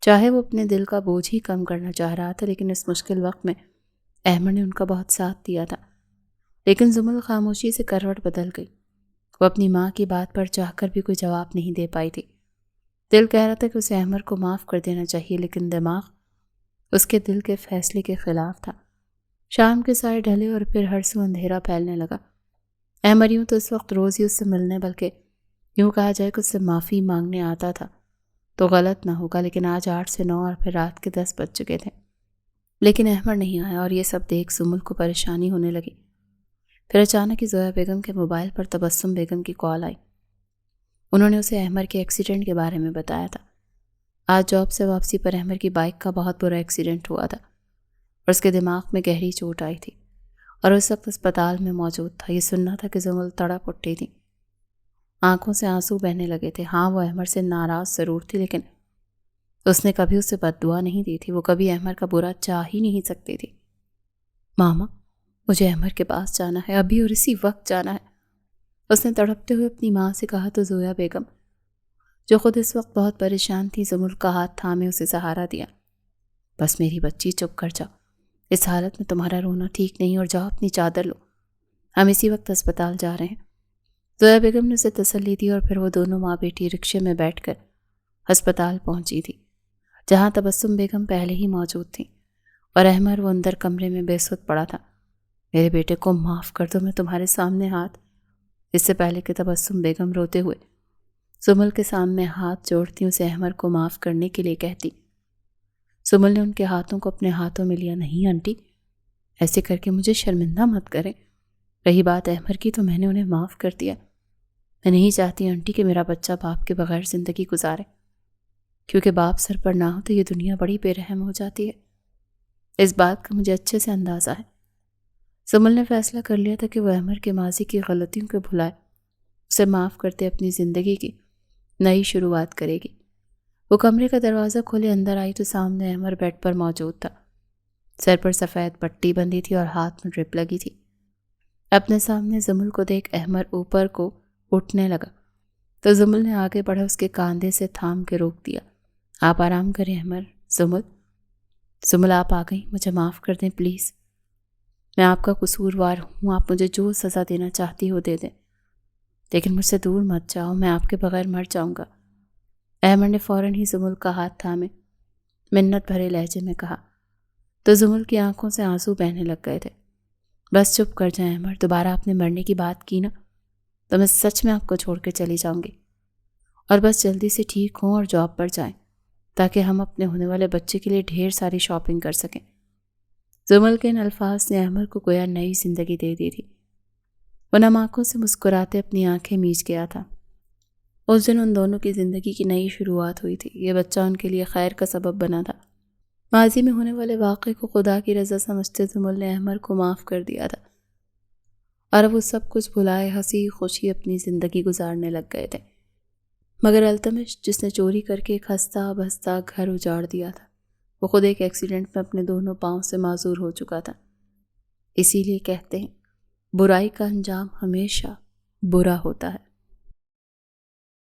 چاہے وہ اپنے دل کا بوجھ ہی کم کرنا چاہ رہا تھا، لیکن اس مشکل وقت میں احمر نے ان کا بہت ساتھ دیا تھا۔ لیکن زمل خاموشی سے کروٹ بدل گئی۔ وہ اپنی ماں کی بات پر چاہ کر بھی کوئی جواب نہیں دے پائی تھی۔ دل کہہ رہا تھا کہ اسے احمر کو معاف کر دینا چاہیے، لیکن دماغ اس کے دل کے فیصلے کے خلاف تھا۔ شام کے سائے ڈھلے اور پھر ہر سو اندھیرا پھیلنے لگا۔ احمر یوں تو اس وقت روز ہی اس سے ملنے، بلکہ یوں کہا جائے کہ اس سے معافی مانگنے آتا تھا تو غلط نہ ہوگا، لیکن آج 8 سے 9 اور پھر رات کے 10 بج چکے تھے، لیکن احمر نہیں آیا، اور یہ سب دیکھ زمل کو پریشانی ہونے لگی۔ پھر اچانک ہی زویا بیگم کے موبائل پر تبسم بیگم کی کال آئی۔ انہوں نے اسے احمر کے ایکسیڈنٹ کے بارے میں بتایا تھا۔ آج جاب سے واپسی پر احمر کی بائک کا بہت برا ایکسیڈنٹ ہوا تھا اور اس کے دماغ میں گہری چوٹ آئی تھی، اور اس وقت اسپتال میں موجود تھا۔ یہ سننا تھا کہ زمل تڑپ اٹھی تھی، آنکھوں سے آنسو بہنے لگے تھے۔ ہاں، وہ احمر سے ناراض ضرور تھی، لیکن اس نے کبھی اسے بد دعا نہیں دی تھی۔ وہ کبھی احمر کا برا چاہ ہی نہیں سکتی تھی۔ ماما، مجھے احمر کے پاس جانا ہے، ابھی اور اسی وقت جانا ہے، اس نے تڑپتے ہوئے اپنی ماں سے کہا تو زویا بیگم، جو خود اس وقت بہت پریشان تھی، زمل کا ہاتھ تھامے اسے سہارا دیا۔ بس میری بچی، چپ کر جاؤ، اس حالت میں تمہارا رونا ٹھیک نہیں، اور جاؤ اپنی چادر لو، ہم اسی وقت اسپتال جا رہے ہیں۔ زویا بیگم نے اسے تسلی دی، اور پھر وہ دونوں ماں بیٹی رکشے میں بیٹھ کر ہسپتال پہنچی تھی، جہاں تبسم بیگم پہلے ہی موجود تھیں، اور احمر وہ اندر کمرے میں بے سود پڑا تھا۔ میرے بیٹے کو معاف کر دو، میں تمہارے سامنے ہاتھ، اس سے پہلے کہ تبسم بیگم روتے ہوئے زمل کے سامنے ہاتھ جوڑتی اسے احمر کو معاف کرنے کے لیے کہتی۔ زمل نے ان کے ہاتھوں کو اپنے ہاتھوں میں لیا۔ نہیں آنٹی، ایسے کر کے مجھے شرمندہ مت کریں، رہی بات احمر کی تو میں نے انہیں معاف کر دیا۔ میں نہیں چاہتی آنٹی کہ میرا بچہ باپ کے بغیر زندگی گزارے، کیونکہ باپ سر پر نہ ہو تو یہ دنیا بڑی بے رحم ہو جاتی ہے، اس بات کا مجھے اچھے سے اندازہ ہے۔ زمل نے فیصلہ کر لیا تھا کہ وہ احمر کے ماضی کی غلطیوں کو بھلائے، اسے معاف کرتے اپنی زندگی کی نئی شروعات کرے گی۔ وہ کمرے کا دروازہ کھولے اندر آئی تو سامنے احمر بیڈ پر موجود تھا۔ سر پر سفید پٹی بندھی تھی اور ہاتھ میں ڈرپ لگی تھی۔ اپنے سامنے زمل کو دیکھ احمر اوپر کو اٹھنے لگا تو زمل نے آگے بڑھا اس کے کاندھے سے تھام کے روک دیا۔ آپ آرام کریں احمر۔ زمل آپ آ گئی، مجھے معاف کر دیں پلیز، میں آپ کا قصوروار ہوں، آپ مجھے جو سزا دینا چاہتی ہو دے دیں، لیکن مجھ سے دور مت جاؤ، میں آپ کے بغیر مر جاؤں گا۔ احمر نے فوراً ہی زمل کا ہاتھ تھامے منت بھرے لہجے میں کہا تو زمل کی آنکھوں سے آنسو بہنے لگ گئے تھے۔ بس چپ کر جائیں احمر، دوبارہ آپ نے مرنے کی بات کی نا تو میں سچ میں آپ کو چھوڑ کے چلی جاؤں گی، اور بس جلدی سے ٹھیک ہوں اور جاب پر جائیں تاکہ ہم اپنے ہونے والے بچے کے لیے ڈھیر ساری شاپنگ کر سکیں۔ زمل کے ان الفاظ نے احمر کو گویا نئی زندگی دے دی تھی۔ وہ نم آنکھوں سے مسکراتے اپنی آنکھیں میچ گیا تھا۔ اس دن ان دونوں کی زندگی کی نئی شروعات ہوئی تھی۔ یہ بچہ ان کے لیے خیر کا سبب بنا تھا۔ ماضی میں ہونے والے واقعے کو خدا کی رضا سمجھتے زمل نے احمر کو معاف کر دیا تھا، اور اب وہ سب کچھ بھلائے ہنسی خوشی اپنی زندگی گزارنے لگ گئے تھے۔ مگر التمش، جس نے چوری کر کے ایک ہنستا بہستا گھر اجاڑ دیا تھا، وہ خود ایک ایکسیڈنٹ میں اپنے دونوں پاؤں سے معذور ہو چکا تھا۔ اسی لیے کہتے ہیں برائی کا انجام ہمیشہ برا ہوتا ہے۔